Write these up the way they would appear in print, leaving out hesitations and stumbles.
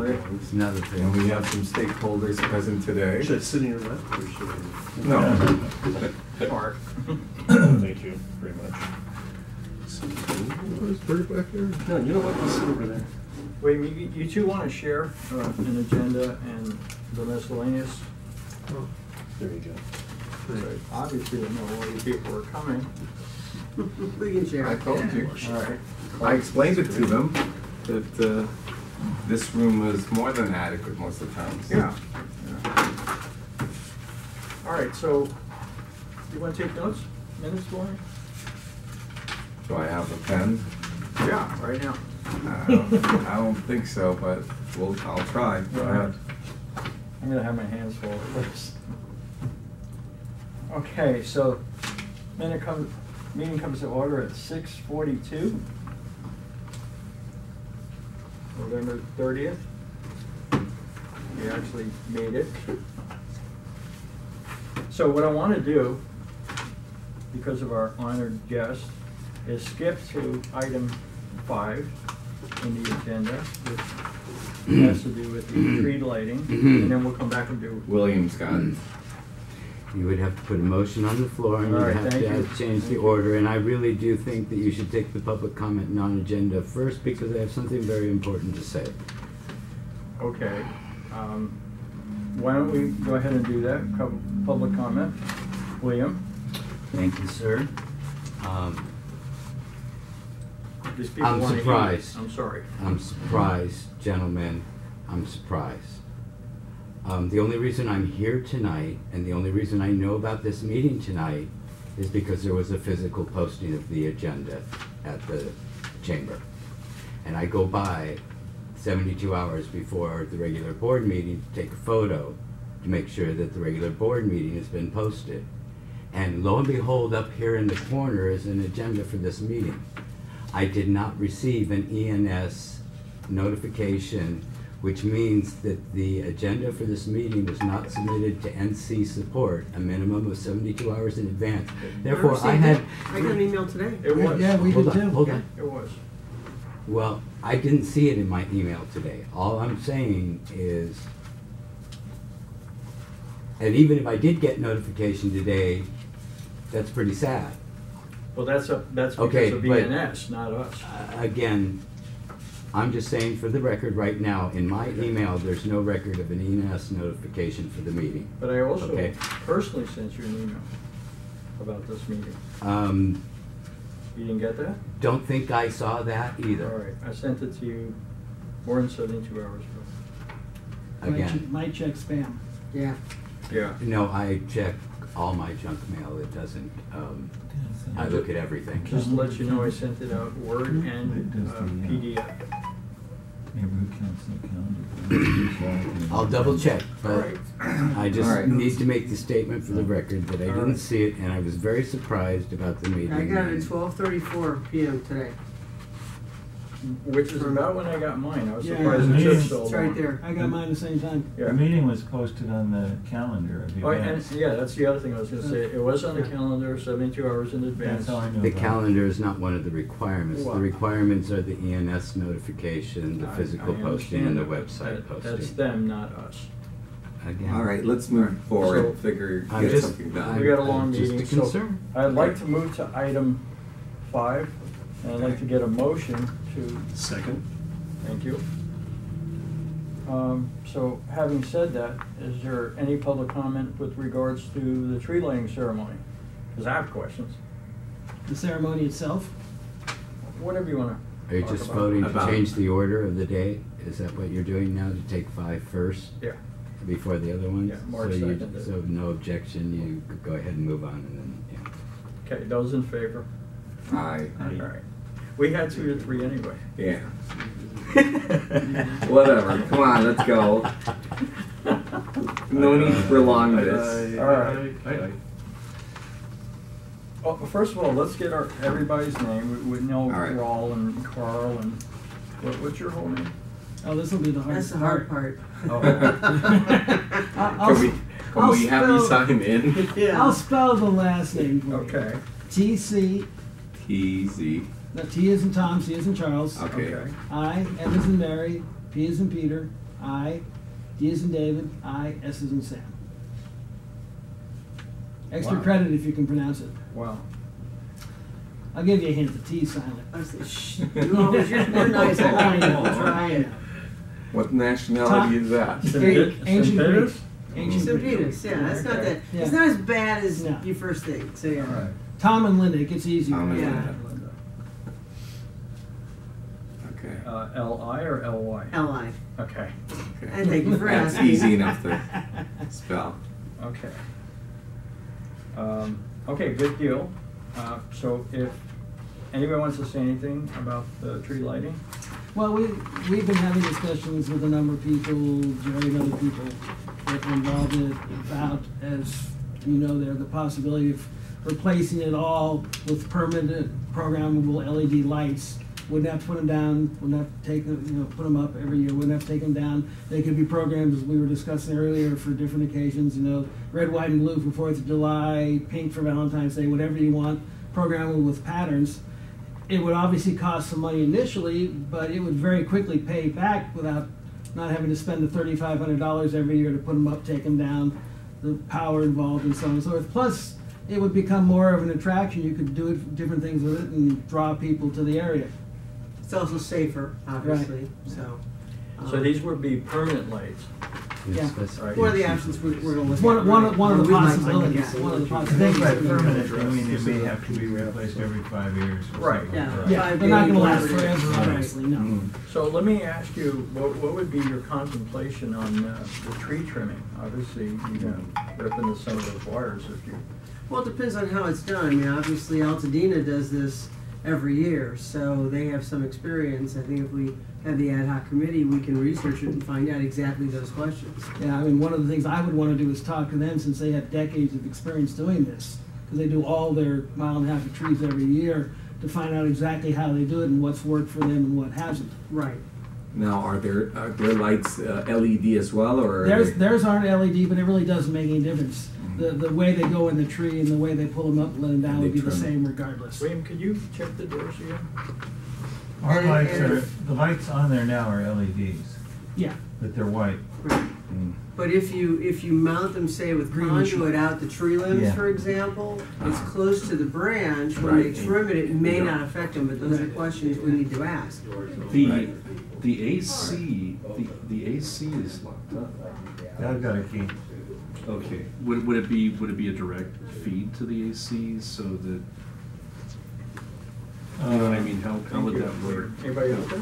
It's another thing. And we have some stakeholders present today. Should I sit in your lap or should I? No. Mark. Thank you very much. Is Bert back there? No, you know what? I'll sit over there. Wait, you two want to share an agenda and the miscellaneous? Oh, there you go. Obviously, you know all you people are coming. We can share. I told you. All right. I explained it to them that this room was more than adequate most of the time. Yeah. All right, so you want to take notes? Minutes for me? Do I have a pen? Yeah, right now. I don't think so, but I'll try. Go ahead. I'm going to have my hands full first. Okay, so meeting comes to order at 6:42, November 30th. We actually made it. So what I want to do, because of our honored guest, is skip to item 5 in the agenda, which has to do with the tree lighting, and then we'll come back and do. William's got it. You would have to put a motion on the floor, and All you'd right, have thank to you. change the order. And I really do think that you should take the public comment non-agenda first, because I have something very important to say. Okay. Why don't we go ahead and do that? Public comment. William? Thank you, sir. These people I'm wanna hear you. surprised. I'm sorry. I'm surprised, gentlemen. I'm surprised. The only reason I'm here tonight, and the only reason I know about this meeting tonight, is because there was a physical posting of the agenda at the chamber. And I go by 72 hours before the regular board meeting to take a photo to make sure that the regular board meeting has been posted. And lo and behold, up here in the corner is an agenda for this meeting. I did not receive an ENS notification, which means that the agenda for this meeting was not submitted to NC support a minimum of 72 hours in advance. Therefore, I had... I got an email today. It was. Yeah, we did too. Hold on. It was. Well, I didn't see it in my email today. All I'm saying is, and even if I did get notification today, that's pretty sad. Well, that's because Okay, of but- BNS, not us. Again, I'm just saying for the record right now, in my email, there's no record of an ENS notification for the meeting. But I also Okay. personally sent you an email about this meeting. You didn't get that? Don't think I saw that All either. right. I sent it to you more than 72 hours ago. Again, Might check spam. Yeah. Yeah. no, I check all my junk mail. It doesn't, I look at everything. Just to let you know, I sent it out Word and PDF. Neighborhood council calendar. I'll double check, All but right. I just All right. need to make the statement for the record that I All didn't right. see it, and I was very surprised about the meeting. I got it at 12:34 p.m. today. Which is about when I got mine. I was Yeah. surprised it took Yeah. so It's long. right there. I got mine at the same time. The Yeah. meeting was posted on the calendar of Oh, and events. yeah, that's the other thing I was going to say. It was on the calendar 72 hours in advance. That's how I knew The about it. calendar is not one of the requirements. Well- The requirements are the ENS notification, the physical I posting, and the understand website that- That's posting. them, not us. Again, All right, let's move forward. So- Figure I'm get just- something done. We got a long just meeting, a so concern. I'd like to move to item 5, and I'd like to get a motion to, Second. thank you. So having said that, is there any public comment with regards to the tree lighting ceremony? Because I have questions. The ceremony itself. Whatever you want to. Are you just voting to About- change the order of the day? Is that what you're doing now, to take 5 first Yeah. before the other ones? Yeah, Mark So you- seconded it. So no objection, you could go ahead and move on, and then, yeah. Okay, those in favor? Aye. All right. We had 2 to 3 anyway. Yeah. Whatever. Come on, let's go. No need to prolong this. All right. Oh, first of all, let's get everybody's name. We know All right. Raul and Carl and what's your whole name? Oh, this will be the hardest That's the hard part. Oh. Can we have you sign in? I'll spell the last name for you. Okay. T-C, T-Z. no, T is in Tom, C is in Charles. Okay. Okay. I, M is in Mary, P is in Peter, I, D as in David, I, S as in Sam. Extra Wow. credit if you can pronounce it. Wow. I'll give you a hint, the T is silent. I was like, shh, you always, you're nice. I know. I'm trying. What nationality is that? Ancient St. Greek. Peter's? Ancient St. Greek. Peter's, yeah, that's not that, Yeah. it's not as bad as No. you first think, so yeah. All right. Tom and Linda, it gets easier. Tom and Yeah. Linda. Okay. L-I or L-Y? L.I. Okay, Okay. And thank you for That's asking. easy enough to spell. okay. Okay, good deal. So if anybody wants to say anything about the tree lighting? Well, we've been having discussions with a number of people, Jerry and other people that are involved in it about, as you know, there the possibility of replacing it all with permanent programmable LED lights. Wouldn't have to put them down, wouldn't have to take them, put them up every year, wouldn't have to take them down. They could be programmed, as we were discussing earlier, for different occasions, red, white, and blue for 4th of July, pink for Valentine's Day, whatever you want, programmable with patterns. It would obviously cost some money initially, but it would very quickly pay back without not having to spend the $3,500 every year to put them up, take them down, the power involved, and so on and so forth. Plus, it would become more of an attraction. You could do different things with it and draw people to the area. It's also safer, obviously, so. So these would be permanent lights. Yeah. Right. One of the options we're going to look It's at. one of the Or we'd like to look possibilities. at. One of the I think by possibilities. permanent, I mean, it may have to be replaced every 5 years. Or Right. something Yeah. like that. Yeah, 5 they're not going to last days, forever, right. obviously, no. Mm. So let me ask you, what would be your contemplation on the tree trimming? Obviously, you're going to rip into some of those wires if you... Well, it depends on how it's done. I mean, obviously Altadena does this every year, so they have some experience. I think if we have the ad hoc committee, we can research it and find out exactly those questions. Yeah, I mean, one of the things I would want to do is talk to them, since they have decades of experience doing this, because they do all their 1.5 miles of trees every year, to find out exactly how they do it and what's worked for them and what hasn't. Right. Now, are there lights LED as well, or? Theirs aren't LED, but it really doesn't make any difference. The way they go in the tree and the way they pull them up and let them down And would they be the trim. same regardless. William, could you check the doors again? Our And- lights and are, if- the lights on there now are LEDs, Yeah, but they're white. Right. Mm. But if you mount them, say, with Green conduit out the tree limbs, Yeah. for example, it's Ah. close to the branch. When they Right. trim it, it may Yeah. not affect them, but those are questions we need to ask. The, Right. the AC, the AC is locked up. Yeah, I've got a key. Okay. Would it be a direct feed to the AC so that, you know what I mean? How would that work? Anybody out there?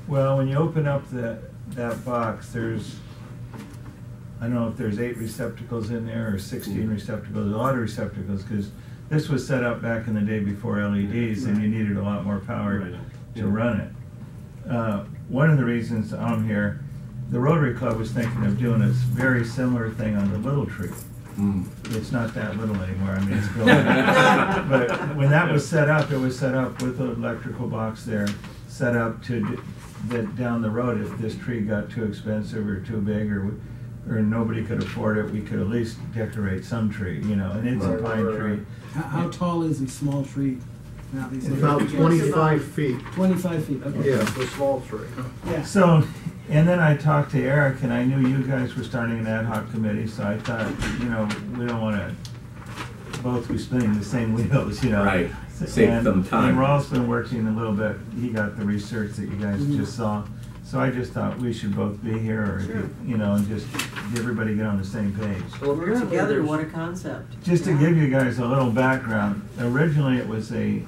Well, when you open up that box, there's, I don't know if there's 8 receptacles in there or 16 receptacles, a lot of receptacles, because this was set up back in the day before LEDs, and you needed a lot more power Right. to run it. One of the reasons I'm here, the Rotary Club was thinking of doing a very similar thing on the little tree. Mm. It's not that little anymore, I mean, it's growing. But when that was set up, it was set up with an electrical box there, set up that down the road, if this tree got too expensive or too big or nobody could afford it, we could at least decorate some tree, and it's a Right. pine tree. how tall is a small tree? Now, these days? About 25 feet. 25 feet, okay. Yeah. The small tree. Yeah. So, and then I talked to Eric, and I knew you guys were starting an ad hoc committee, so I thought, we don't want to both be spinning the same wheels, Right. Save them time. And Raul's been working a little bit, he got the research that you guys Mhm. just saw, so I just thought we should both be here, or, Sure. and just everybody get on the same page. So We're apparently together, there's- what a concept. Just to Yeah. give you guys a little background, originally it was a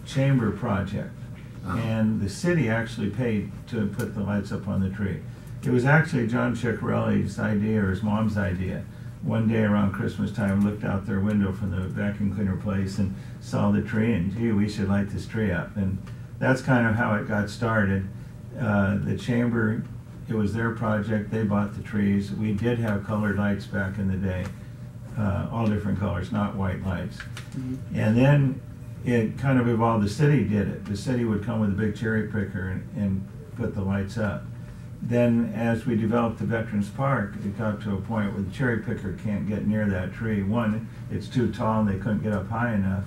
chamber project, and the city actually paid to put the lights up on the tree. It was actually John Ciccarelli's idea, or his mom's idea. One day around Christmas time, looked out their window from the vacuum cleaner place and saw the tree, and gee, we should light this tree up. And that's kind of how it got started. The chamber, it was their project, they bought the trees. We did have colored lights back in the day, all different colors, not white lights. And then it kind of evolved, the city did it. The city would come with a big cherry picker and put the lights up. Then as we developed the Veterans Park, it got to a point where the cherry picker can't get near that tree. One, it's too tall and they couldn't get up high enough.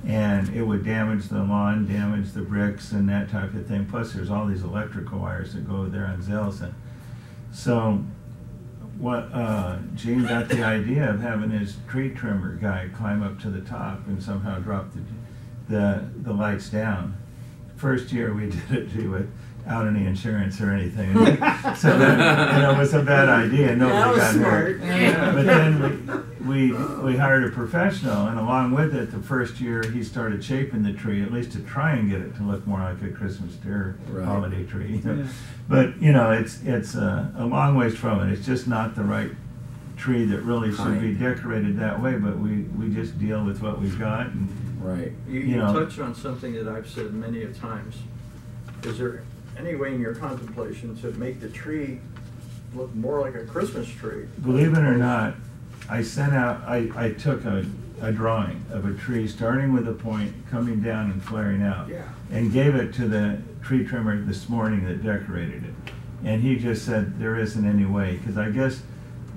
and it would damage the lawn, damage the bricks and that type of thing. Plus there's all these electrical wires that go there on Zelson. So what Gene got the idea of having his tree trimmer guy climb up to the top and somehow drop the lights down. First year we did it without any insurance or anything. So it was a bad idea. Nobody got hurt. Yeah. But then we hired a professional, and along with it, the first year he started shaping the tree, at least to try and get it to look more like a Christmas tree or holiday tree. Yeah. But it's a long ways from it. It's just not the right tree that really should be decorated that way. But we just deal with what we've got. And, Right. You touched on something that I've said many a times. Is there any way in your contemplation to make the tree look more like a Christmas tree? Believe it or not, I took a drawing of a tree starting with a point, coming down and flaring out, and gave it to the tree trimmer this morning that decorated it. And he just said there isn't any way, because I guess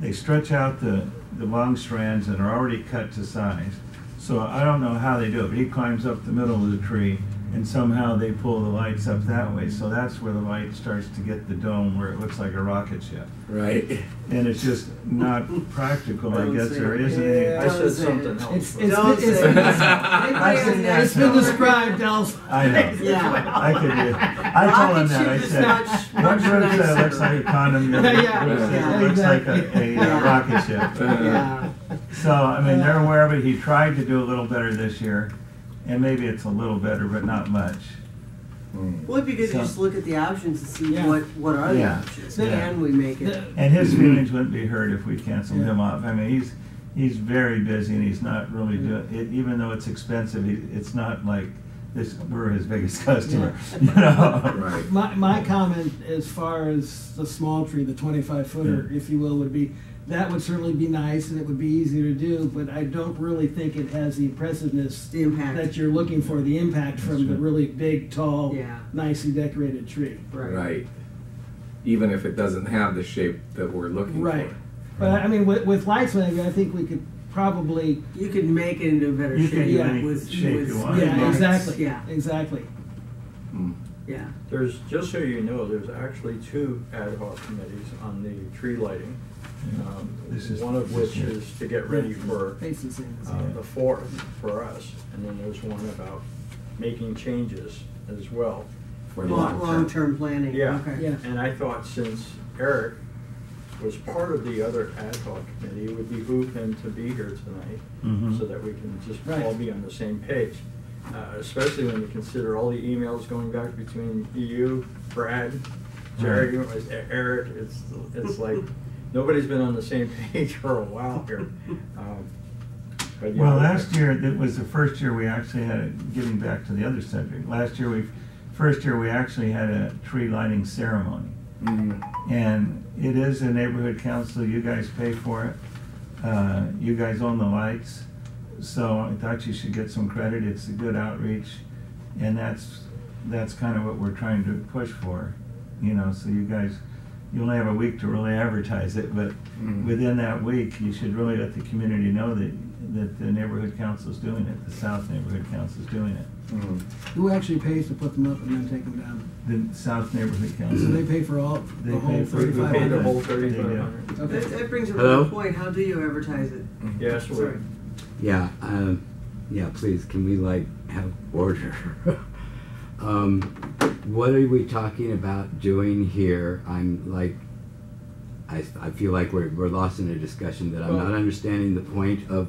they stretch out the long strands that are already cut to size. So I don't know how they do it, but he climbs up the middle of the tree, and somehow they pull the lights up that way. So that's where the light starts to get the dome where it looks like a rocket ship. Right. And it's just not practical. I guess there isn't I any. said something else. It's been described, Elsa. I know. Yeah. I told him that. I said, one group said it looks like a condom, the other group said it looks like a rocket ship. Yeah. So, I mean, they're aware of it. He tried to do a little better this year, and maybe it's a little better, but not much. Well, it'd be good to just look at the options and see Yeah. what are the Yeah. options. Yeah. Can we make it? And his feelings wouldn't be hurt if we canceled him off. I mean, he's very busy, and he's not really doing it. Even though it's expensive, it's not like we're his biggest customer. You know? Right. My comment as far as the small tree, the 25-footer, if you will, would be that would certainly be nice and it would be easier to do, but I don't really think it has the impressiveness The impact. that you're looking for, the impact from the really big, tall, Yeah. nicely decorated tree. Right. Even if it doesn't have the shape that we're looking Right. for. But I mean, with lights, maybe I think we could probably. You could make it into a better You shape. can do any with, shape with you want. Yeah, lights. exactly. Yeah. Exactly. Yeah. There's, just so you know, there's actually 2 ad hoc committees on the tree lighting. This is- One of this which year. is to get ready for Face the same. the 4th for us, and then there's one about making changes as well. For long term. Long-term planning. Yeah. Okay. Yeah. And I thought since Eric was part of the other ad hoc committee, it would behoove him to be here tonight Mhm. so that we can just Right. all be on the same page. Especially when you consider all the emails going back between you, Brad, Jerry, Eric. It's like nobody's been on the same page for a while here. But yeah, Well, last year, it was the first year we actually had, getting back to the other subject, first year we actually had a tree lighting ceremony. And it is a neighborhood council, you guys pay for it. You guys own the lights, so I thought you should get some credit. It's a good outreach, and that's kind of what we're trying to push for, you know, so you only have a week to really advertise it, but within that week, you should really let the community know that the neighborhood council is doing it, the South Neighborhood Council is doing it. Who actually pays to put them up and then take them down? The South Neighborhood So Council. they pay for all, They the whole pay for- we paid the 3,500? whole They do. 3,500. Okay. That brings a Hello? real point. How do you advertise it? Yes, Sorry. Yeah, please, can we have order? What are we talking about doing here? I feel like we're lost in a discussion that I'm not understanding the point of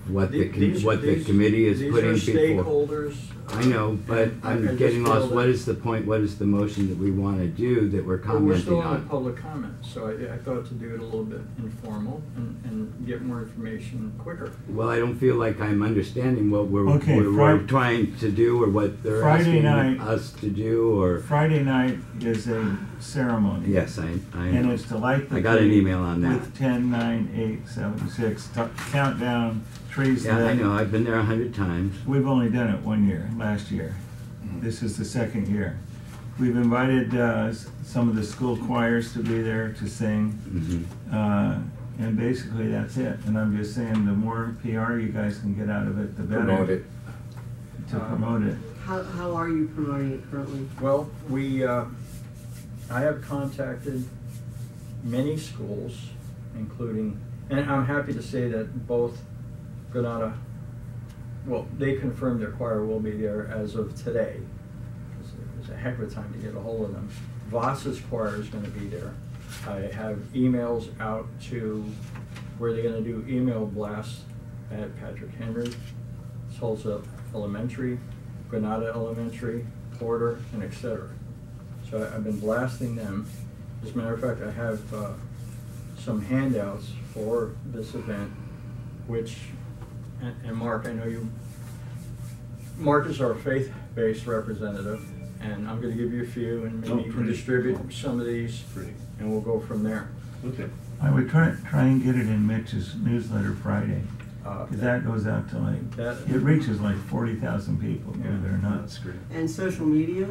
what the committee is putting These are before. stakeholders. I know, but I I'm just getting feel lost. that- What is the point? What is the motion that we want to do that we're But we're still commenting on on? public comment, so I thought to do it a little bit informal and get more information quicker. Well, I don't feel like I'm understanding what we're Okay, we're trying to do or what they're Friday asking night. us to do or. Friday night is a ceremony. Yes, I And know. it's to light the I got an tree email on that. with 10, 9, 8, 7, 6, countdown, trees Yeah, I lit. know. I've been there 100 times. We've only done it one year, last year. This is the second year. We've invited some of the school choirs to be there to sing. And basically that's it. And I'm just saying the more PR you guys can get out of it, the better. Promote it. to promote it. How are you promoting it currently? Well, I have contacted many schools, including, and I'm happy to say that both Granada, well, they confirmed their choir will be there as of today. It's a heck of a time to get a hold of them. Voss's choir is going to be there. I have emails out to where they're going to do email blasts at Patrick Henry, Tulsa Elementary, Granada Elementary, Porter, and etc. So I've been blasting them. As a matter of fact, I have some handouts for this event, which, and Mark, I know you, Mark is our faith-based representative, and I'm going to give you a few, and maybe you can great. distribute some of these, Great. and we'll go from there. Okay. I would try and get it in Mitch's newsletter Friday, because that goes out to like, it reaches like 40,000 people, believe it or not. That's great. And social media?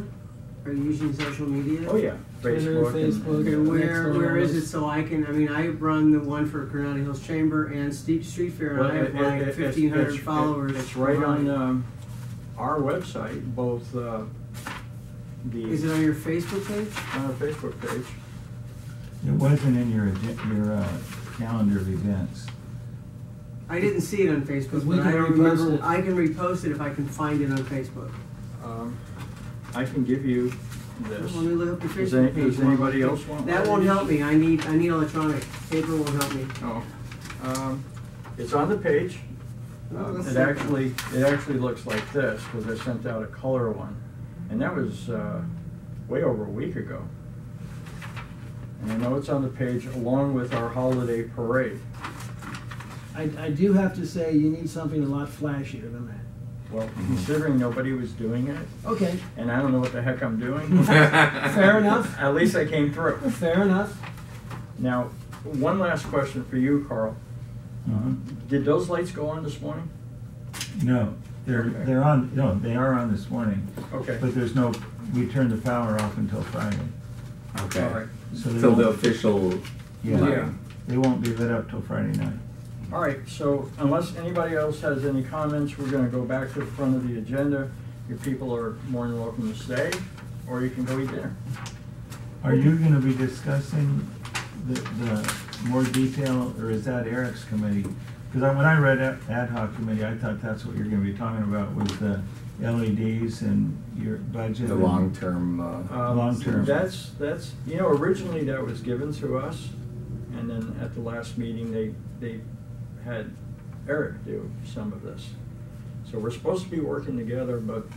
Are you using social media? Oh yeah, Twitter, Facebook. Facebook. Okay, Next where is one. it so I can, I mean, I run the one for Granada Hills Chamber and Street Fair, and Well, I have like 1,500 followers. It's right behind. on our website, both Is it on your Facebook page? on our Facebook page. It wasn't in your calendar of events. I didn't see it on Facebook, We but can I don't repost remember. it. I can repost it if I can find it on Facebook. I can give you this. Let me look up the Does Facebook page. does anybody else want one? That won't help me. I need electronic. Paper won't help me. Oh. It's on the page. Let's It see. actually looks like this, because I sent out a color one. And that was way over a week ago. And I know it's on the page along with our holiday parade. I do have to say, you need something a lot flashier than that. Well, considering nobody was doing it, Okay, and I don't know what the heck I'm doing, fair enough, at least I came through. fair enough. Now, one last question for you, Carl. Mhm. Did those lights go on this morning? No, Okay. they're on, no, they are on this morning, Okay. but there's no, we turned the power off until Friday. Okay. All right. So they So the won't- official Yeah. lighting. They won't be lit up till Friday night. All right, so unless anybody else has any comments, we're gonna go back to the front of the agenda. Your people are more than welcome to stay, or you can go eat dinner. Are you gonna be discussing the more detail, or is that Eric's committee? Because when I read ad hoc committee, I thought that's what you're gonna be talking about, was the LEDs and your budget. The and- long-term, Long-term. That's, originally that was given to us, and then at the last meeting, they had Eric do some of this. So we're supposed to be working together, but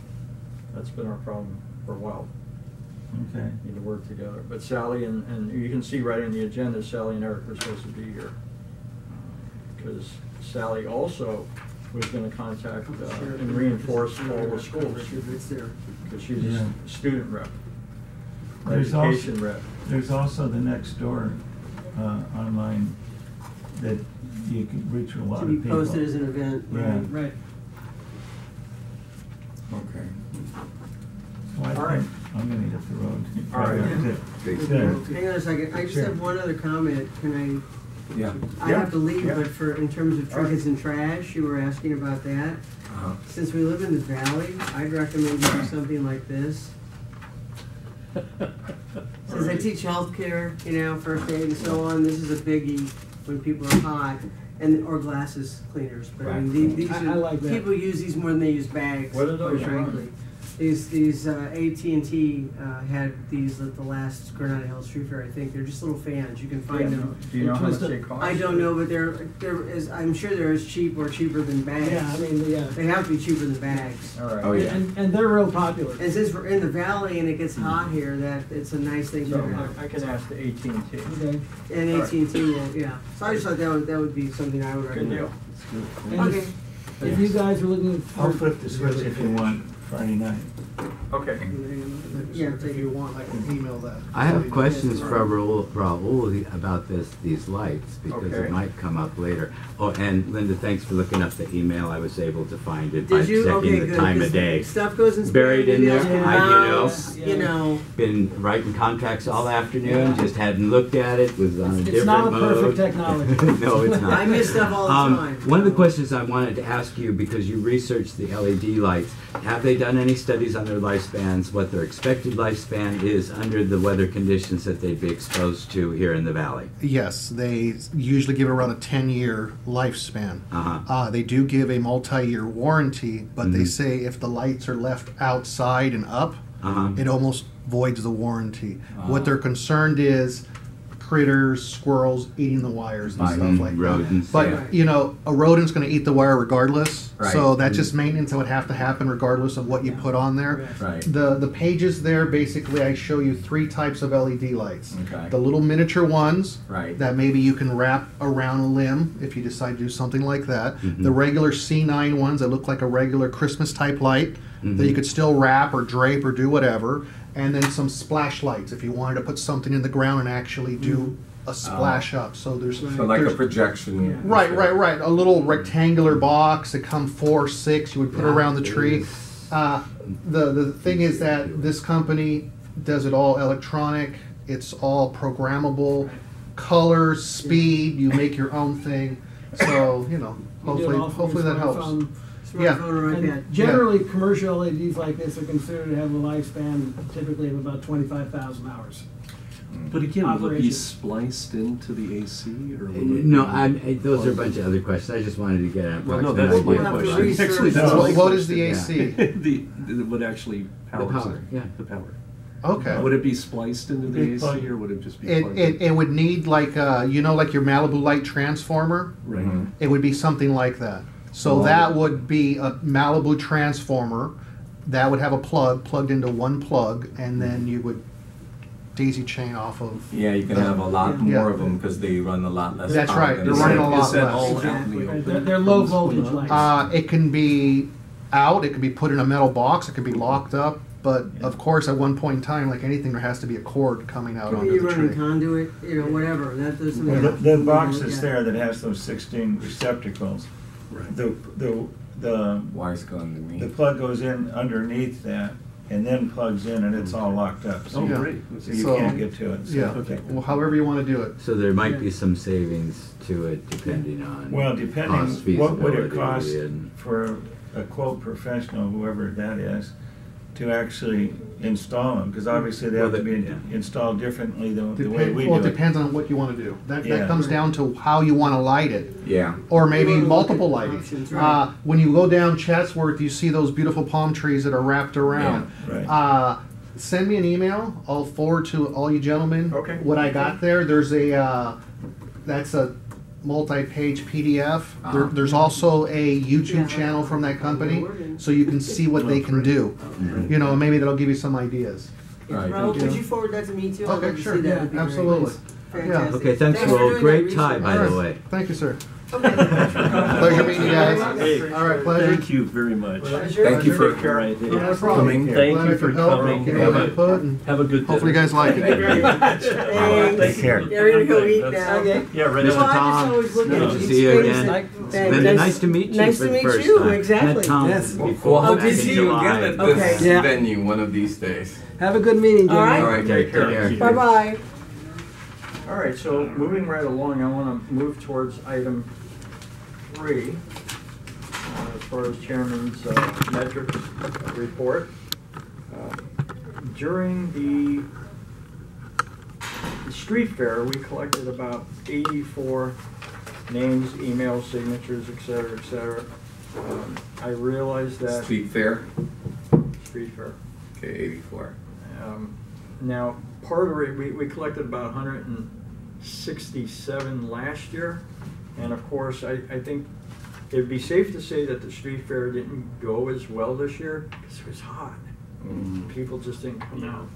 that's been our problem for a while. Okay. Need to work together. But Sally and you can see right in the agenda, Sally and Eric were supposed to be here. Because Sally also was gonna contact Sure. and reinforce all the schools, It's there. because she's Yeah. a student rep, There's education also, rep. there's also the next door online that you can reach a lot To of be people. posted as an event. Yeah. Right. okay. So I All right. think I'm gonna hit the road. All right. Big Good. Hang on a second. I just Sure. have one other comment. Can Yeah. I Yeah. have to leave, Yeah. but in terms of All right. trinkets and trash, you were asking about that. Uh-huh. Since we live in the valley, I'd recommend you do something like this. Since I teach healthcare, first aid and so on, this is a biggie when people are hot, or glasses cleaners. But I mean, Right. these I like that. people use these more than they use bags. What are those quite frankly. These AT&T had these at the last Granada Hills Street Fair. I think they're just little fans. You can find them. Do you know how much Twist they it. cost? I don't know, but I'm sure they're as cheap or cheaper than bags. Yeah, I mean, yeah. They have to be cheaper than bags. All right. Oh, yeah. And they're real popular. And since we're in the valley and it gets hot here, that it's a nice thing to So have. I can ask the AT&T. Okay. And All right. AT&T will, yeah. So I just thought that would be something I would Good recommend. deal. And Okay. if you guys are looking for. I'll flip the switch if you want Friday night. Okay. Yeah, If you want, I can email that. I have questions for Raul about these lights, because Okay. it might come up later. Oh, and Linda, thanks for looking up the email. I was able to find it by Did you? Okay, checking the good. time 'cause of day. Stuff goes in spam Buried in there. emails, get I bounced, know. Been writing contracts all afternoon, just hadn't looked at it, was on a different mode. It's not a perfect technology. No, it's not. I miss stuff all the time. One of the questions I wanted to ask you, because you researched the LED lights, have they done any studies on their lifespans, what their expected lifespan is under the weather conditions that they'd be exposed to here in the valley? Yes, they usually give around a 10-year lifespan. Uh-huh. They do give a multi-year warranty, but they say if the lights are left outside and up, Uh-huh. it almost voids the warranty. What they're concerned is critters, squirrels eating the wires and stuff like rodents, that. But yeah. you know, a rodent's going to eat the wire regardless. Right. So that's just maintenance that would have to happen regardless of what you put on there. Right. The pages there, basically, I show you 3 types of LED lights. Okay. The little miniature ones Right. that maybe you can wrap around a limb if you decide to do something like that. The regular C9 ones that look like a regular Christmas type light that you could still wrap or drape or do whatever. And then some splash lights if you wanted to put something in the ground and actually do a splash up. So there's So like there's- a projection. Right. A little rectangular box that come 4 or 6. You would put around the tree. The thing is that this company does it all electronic. It's all programmable. Colors, speed. You make your own thing. So You do it hopefully all from your that helps. smartphone. Yeah. Smartphone or iPad. And generally, commercial LEDs like this are considered to have a lifespan typically of about 25,000 hours. But again, will it be Operation. spliced into the AC or will it No, be- those are a bunch of other questions. I just wanted to get an Well, no, approximate that's my idea. We'll have to question. research Actually, that's that. my What is the question. AC? the what actually powers power, it? yeah. The power. Okay. Would it be spliced into the Big AC plug. or would it just be It, plugged it, in? it would need like like your Malibu light transformer. Right. It would be something like that. So Wow. that would be a Malibu transformer that would have a plug plugged into one plug, and then you would daisy chain off of. Yeah, you can have a lot Yeah. more of them because they run a lot less. That's power right, than they're the running cell. a lot Is that less. all out in Exactly. the open? They're low From the voltage school? lights. It can be out. It can be put in a metal box. It can be locked up. But of course, at one point in time, like anything, there has to be a cord coming out Could onto be the running tree. conduit, whatever. There's something Well, else. the box Yeah. that's there that has those 16 receptacles, Right. the Wires go underneath. the plug goes in underneath that and then plugs in and it's all locked up. So Oh, Yeah. great. so you So- can't get to it. So- Yeah. Okay. Well, however you want to do it. So there might be some savings to it depending on Well, depending, cost, what would it feasibility, cost and- for a quote professional, whoever that is, to actually install them? Because obviously they have Well, to be yeah. installed differently the way we Well, it do it. depends on what you want to do. That Yeah. comes down to how you want to light it. Yeah. Or maybe You wanna look multiple at lighting. options, right. When you go down Chatsworth, you see those beautiful palm trees that are wrapped around. Yeah, right. Send me an email. I'll forward to all you gentlemen Okay. what I got there. There's that's a multi-page PDF. There's also a YouTube Yeah. channel from that company, so you can see what they can do. You know, maybe that'll give you some ideas. Right. Raul, Thank could you. you forward that to me too? I'd Okay, love to sure. see that. Yeah, That'd be very absolutely. nice. Yeah. Fantastic. Okay, thanks, for Will. doing that Great tie, research. by the All right. way. Thank you, sir. Okay. Pleasure meeting you guys. Hey. All right, pleasure. Thank you very much. Pleasure. Thank you for Take care. Right, No yeah. problem. coming. Thank Glad you I for could help. coming. Give Have me a- input, and Have a good hopefully you dinner. guys like Thank you very it. much. Thanks. Take care. Yeah, we're gonna go eat That's- now. Okay. Yeah, right. No, Mr. I just Tom, always look at good it. to It's see you great. again. Thank- Linda, nice to meet you Nice for to the meet first you, time. exactly. Met Tom Yes. before Well, hope back to in see you July. again at Okay. this Yeah. venue one of these days. Have a good meeting, Jimmy. All right. All right, Take take care. care. Bye-bye. All right, so moving right along, I want to move towards item 3, as far as Chairman's metrics report. During the street fair, we collected about 84 names, emails, signatures, et cetera, et cetera. I realized that. Street fair. Street fair. Okay, 84. Now, part of it, we collected about 167 last year, and of course, I think it'd be safe to say that the street fair didn't go as well this year because it was hot. People just didn't come out.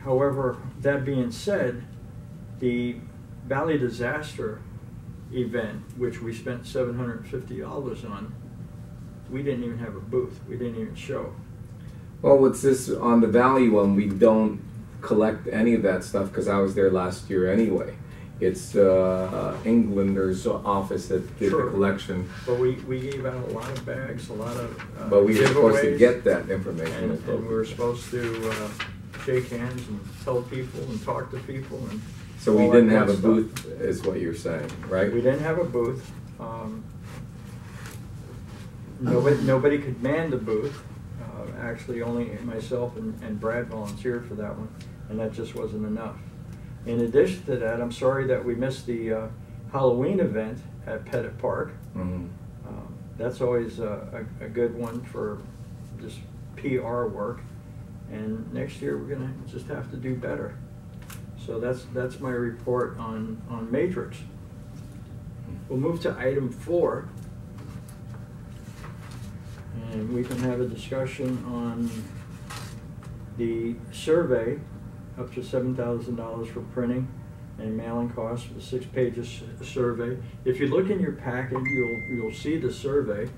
However, that being said, the Valley Disaster event, which we spent $750 on, we didn't even have a booth. We didn't even show. Well, what's this on the Valley one? We don't collect any of that stuff because I was there last year anyway. It's Englander's office that did Sure. the collection, But we gave out a lot of bags, a lot of but we were supposed to giveaways, get that information. and we were supposed to shake hands and tell people and talk to people, and So we all that didn't have a good stuff. booth, is what you're saying, right? We didn't have a booth. nobody could man the booth. Actually, only myself and Brad volunteered for that one, and that just wasn't enough. In addition to that, I'm sorry that we missed the Halloween event at Pettit Park. Mhm. That's always a good one for just PR work, and next year we're gonna just have to do better. So that's my report on Matrix. We'll move to item 4, and we can have a discussion on the survey, up to $7,000 for printing and mailing costs for the 6 pages survey. If you look in your packet, you'll see the survey.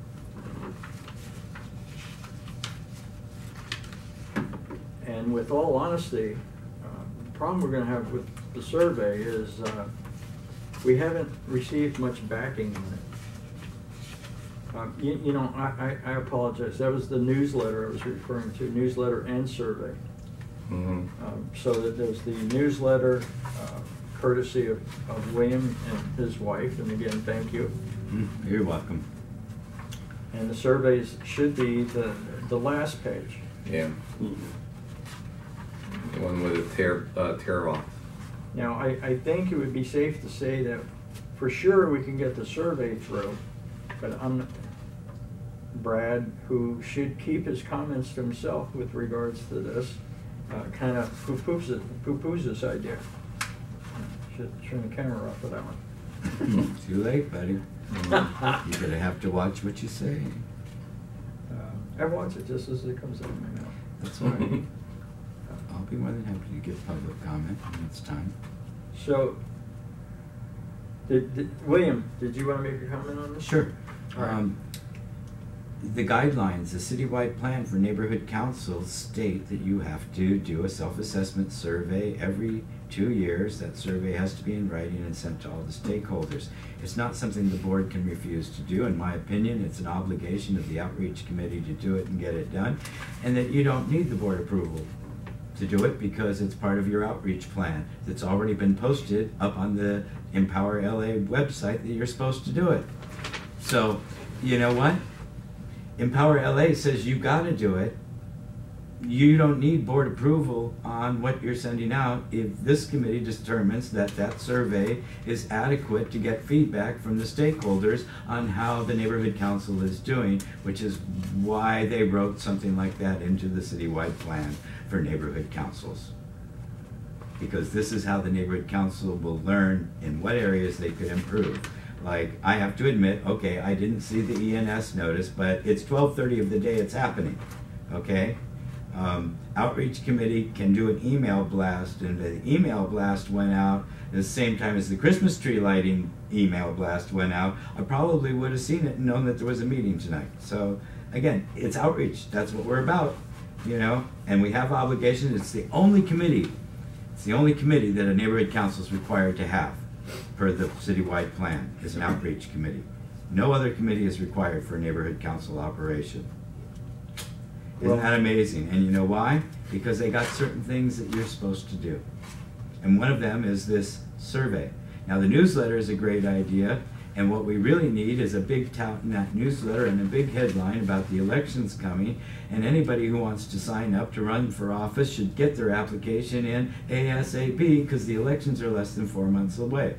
And with all honesty, the problem we're going to have with the survey is we haven't received much backing on it. You know, I apologize. That was the newsletter I was referring to, newsletter and survey. Mhm. So that there's the newsletter courtesy of William and his wife, and again, thank you. You're welcome. And the surveys should be the last page. Yeah. The one with a tear off. Now, I think it would be safe to say that for sure we can get the survey through, but Brad, who should keep his comments to himself with regards to this, kind of poo-poos this idea. Should turn the camera off for that one. Too late, buddy. You're gonna have to watch what you say. I watch it just as it comes out of my mouth. That's all right. I'll be more than happy to give public comment when it's time. So, William, did you want to make a comment on this? Sure. All right. The guidelines, the citywide plan for neighborhood councils state that you have to do a self-assessment survey every 2 years. That survey has to be in writing and sent to all the stakeholders. It's not something the board can refuse to do. In my opinion, it's an obligation of the outreach committee to do it and get it done, and that you don't need the board approval to do it because it's part of your outreach plan that's already been posted up on the Empower LA website that you're supposed to do it. So, you know what? Empower LA says you gotta do it. You don't need board approval on what you're sending out if this committee determines that that survey is adequate to get feedback from the stakeholders on how the neighborhood council is doing, which is why they wrote something like that into the citywide plan for neighborhood councils. Because this is how the neighborhood council will learn in what areas they could improve. Like, I have to admit, okay, I didn't see the ENS notice, but it's 12:30 of the day it's happening, okay? Outreach committee can do an email blast, and the email blast went out at the same time as the Christmas tree lighting email blast went out. I probably would have seen it and known that there was a meeting tonight. So, again, it's outreach. That's what we're about, you know? And we have obligations. It's the only committee that a neighborhood council is required to have per the citywide plan, is an outreach committee. No other committee is required for a neighborhood council operation. Isn't that amazing? And you know why? Because they got certain things that you're supposed to do. And one of them is this survey. Now the newsletter is a great idea, and what we really need is a big tout in that newsletter and a big headline about the elections coming, and anybody who wants to sign up to run for office should get their application in ASAP because the elections are less than 4 months away.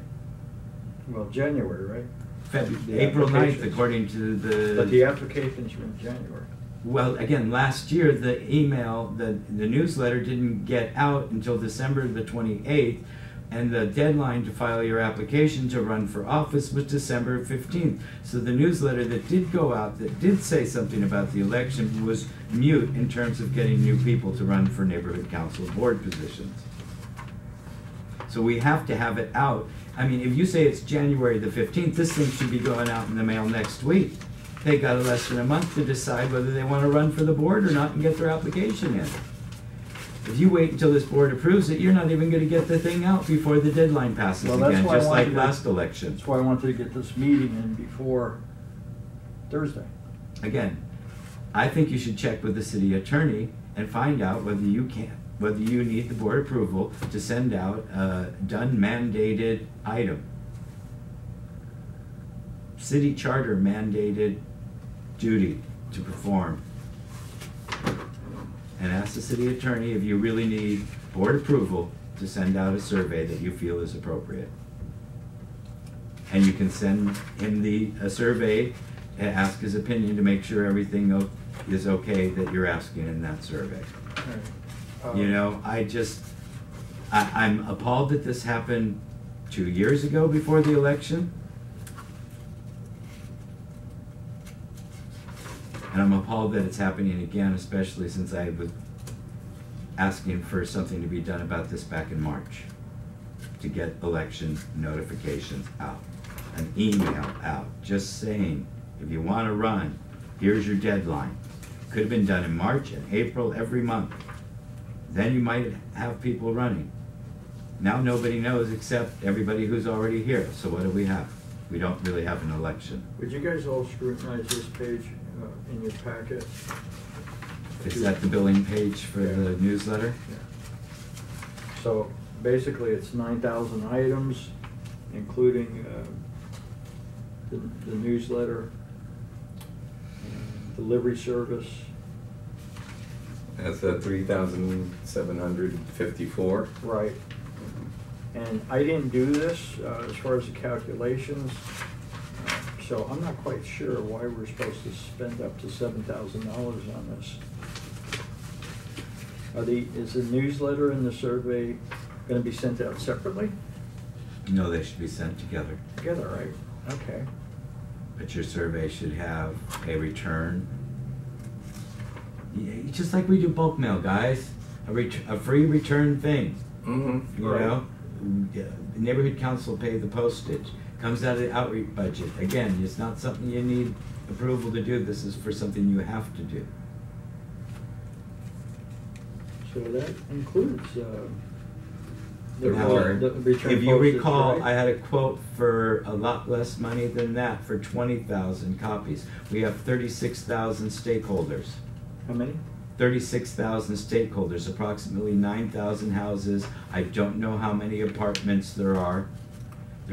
Well, January, right? April 9th, applications. according to the... But the applications were in January. Well, again, last year the email, the newsletter didn't get out until December the 28th, and the deadline to file your application to run for office was December 15th. So the newsletter that did go out, that did say something about the election, was mute in terms of getting new people to run for neighborhood council board positions. So we have to have it out. I mean, if you say it's January the 15th, this thing should be going out in the mail next week. They got less than a month to decide whether they want to run for the board or not and get their application in. If you wait until this board approves it, you're not even going to get the thing out before the deadline passes Well, that's again, why I just like wanted last election. That's why I wanted to get this meeting in before Thursday. Again, I think you should check with the city attorney and find out whether you need the board approval to send out a done mandated item. City charter mandated duty to perform. And ask the city attorney if you really need board approval to send out a survey that you feel is appropriate. And you can send him a survey and ask his opinion to make sure everything is okay that you're asking in that survey. You know, I'm appalled that this happened 2 years ago before the election. And I'm appalled that it's happening again, especially since I was asking for something to be done about this back in March, to get election notifications out, an email out, just saying, if you want to run, here's your deadline. Could have been done in March and April, every month. Then you might have people running. Now nobody knows except everybody who's already here. So what do we have? We don't really have an election. Would you guys all scrutinize this page in your packet? Is that the billing page for the newsletter? Yeah. So basically it's 9,000 items, including the newsletter, delivery service. That's 3,754. Right. And I didn't do this as far as the calculations, so I'm not quite sure why we're supposed to spend up to $7,000 on this. Is the newsletter and the survey going to be sent out separately? No, they should be sent together. Together, right? Okay. But your survey should have a return. Yeah, just like we do bulk mail, guys. A free return thing. Mm-hmm. You know? Yeah, the neighborhood council pay the postage. Comes out of the outreach budget. Again, it's not something you need approval to do. This is for something you have to do. So that includes the Now, return if you postage, recall, right? I had a quote for a lot less money than that for 20,000 copies. We have 36,000 stakeholders. How many? 36,000 stakeholders, approximately 9,000 houses. I don't know how many apartments there are.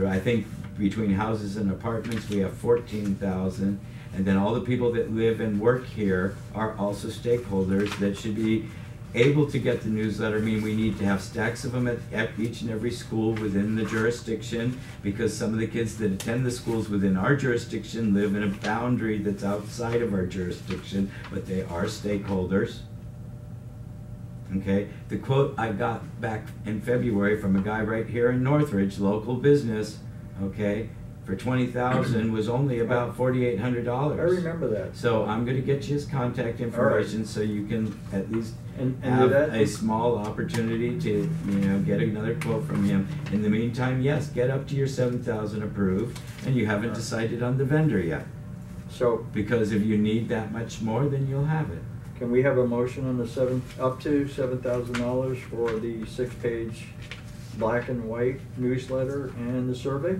I think between houses and apartments we have 14,000. And then all the people that live and work here are also stakeholders that should be able to get the newsletter. I mean, we need to have stacks of them at each and every school within the jurisdiction, because some of the kids that attend the schools within our jurisdiction live in a boundary that's outside of our jurisdiction, but they are stakeholders. Okay, the quote I got back in February from a guy right here in Northridge, local business, okay, for 20,000 was only about $4,800. I remember that. So I'm going to get you his contact information so you can at least And have do that? a small opportunity to, get another quote from him. In the meantime, yes, get up to your 7,000 approved, and you haven't decided on the vendor yet. So Because if you need that much more, then you'll have it. can we have a motion on the up to $7,000 for the 6-page black and white newsletter and the survey?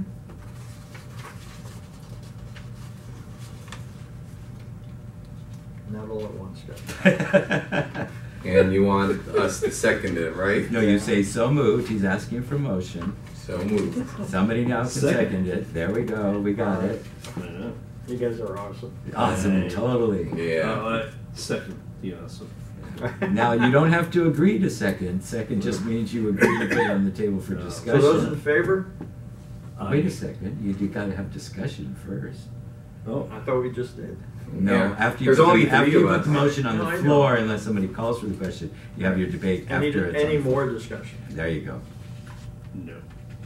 Not all at once, guys. And you want us to second it, right? No, you say so moved. He's asking for motion. So moved. Somebody now can second it. There we go. We got it. You guys are awesome. Awesome. Totally. Yeah. Second, yeah, so. Now, you don't have to agree to second. Second just means you agree to put it on the table for So discussion. those in favor? Wait a second. You got to have discussion first. Oh, I thought we just did. No, Yeah. after you There's put, only after three you of put us. the motion on No, I the know. floor, unless somebody calls for the question, you have your debate after it's Any on. more discussion? There you go. No.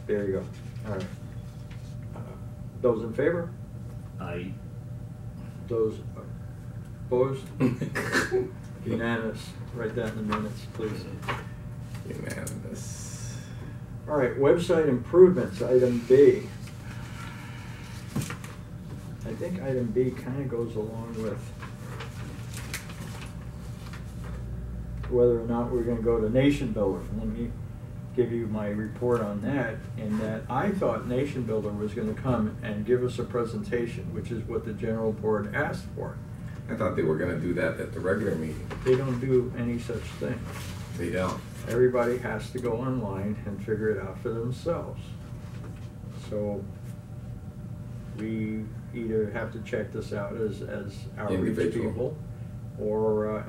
There you go. All right. Those in favor? I. Those opposed? Unanimous. Write that in the minutes, please. Unanimous. All right, website improvements, item B. I think item B kind of goes along with whether or not we're going to go to Nation Builder. Let me give you my report on that, in that I thought Nation Builder was going to come and give us a presentation, which is what the general board asked for. I thought they were gonna do that at the regular meeting. They don't do any such thing. They don't. Everybody has to go online and figure it out for themselves. So we either have to check this out as outreach Individual. people, or,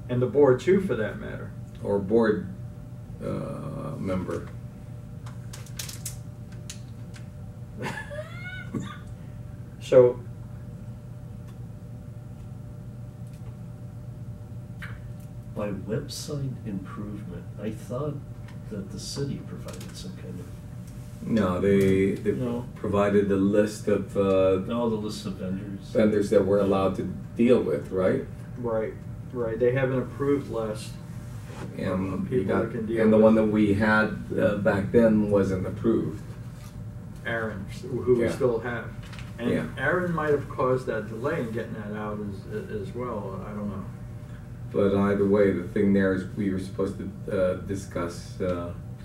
and the board too, for that matter. Or board member. So, By website improvement, I thought that the city provided some kind of, No, they No. provided a list of all the list of vendors. vendors that we're allowed to deal with, right? right, they have an approved list. And People we got, that can deal and the with- one that we had back then wasn't approved. Aaron, who we Yeah. still have. And Yeah. Aaron might have caused that delay in getting that out as well, I don't know. But either way, the thing there is we were supposed to discuss.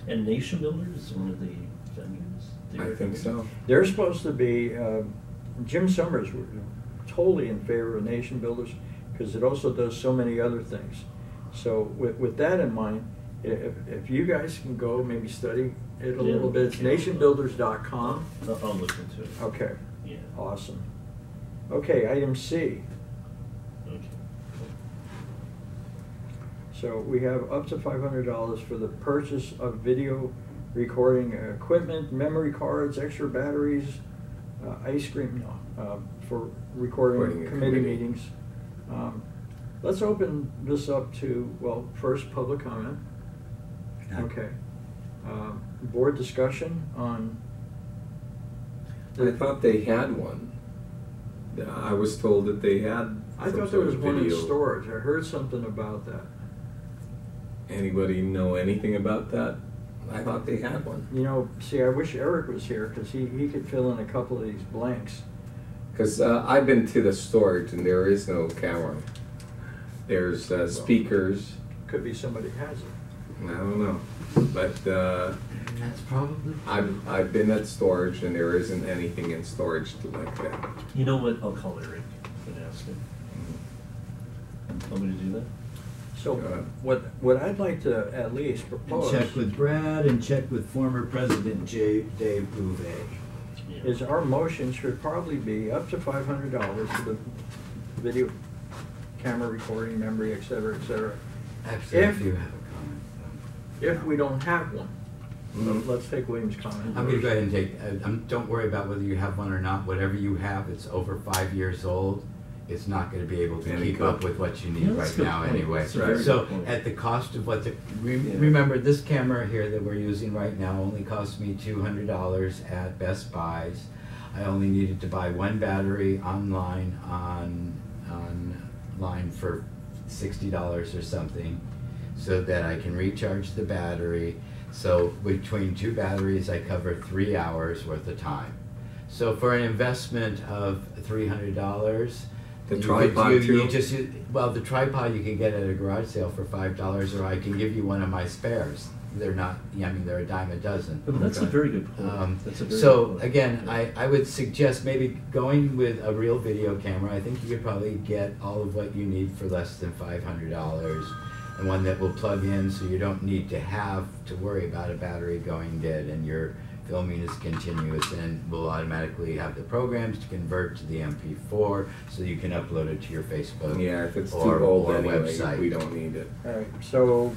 And Nation Builder is one of the vendors? I think so. They're supposed to be, Jim Summers were totally in favor of nation builders, because it also does so many other things. So with that in mind, if you guys can go maybe study it a little bit, it's nationbuilders.com. I'll look into it. Okay, Yeah. awesome. Okay, item C. Okay. So we have up to $500 for the purchase of video recording equipment, memory cards, extra batteries, ice cream, for recording Recording a committee committee. meetings. Let's open this up to, well, first public comment. Okay. Board discussion on. I thought they had one. I was told that they had. I some thought there sort was of one in video. storage. I heard something about that. Anybody know anything about that? I thought they had one. You know, see, I wish Eric was here, because he could fill in a couple of these blanks. Because I've been to the storage and there is no camera. There's speakers. Could be somebody has it. I don't know, but That's probably. I've been at storage and there isn't anything in storage like that. You know what, I'll call Eric and ask him. Want me to do that? So what I'd like to at least And propose check with Brad and check with former President Dave Bouvet. Yeah. is our motion should probably be up to $500 for the video camera recording, memory, et cetera, et cetera. Actually, If- if you have a comment. If we don't have one, Mhm. let's take William's comment. I'm gonna go ahead and take, don't worry about whether you have one or not, whatever you have, it's over 5 years old. It's not gonna be able to Any keep good. up with what you Yeah, need that's right a good now point. anyway. That's a very So good point. at the cost of what Yeah. remember, this camera here that we're using right now only cost me $200 at Best Buys. I only needed to buy one battery online for $60 or something, so that I can recharge the battery. So between two batteries, I cover 3 hours worth of time. So for an investment of $300, The you tripod could, too? well, the tripod you can get at a garage sale for $5, or I can give you one of my spares. They're not, I mean, they're a dime a dozen. But that's a Okay. very good point. That's a very good So point. again, I would suggest maybe going with a real video camera. I think you could probably get all of what you need for less than $500, and one that will plug in, so you don't need to have to worry about a battery going dead, and your filming is continuous, and will automatically have the programs to convert to the MP4, so you can upload it to your Facebook. Yeah, if it's too or old anyway, website. we don't need it. All right, so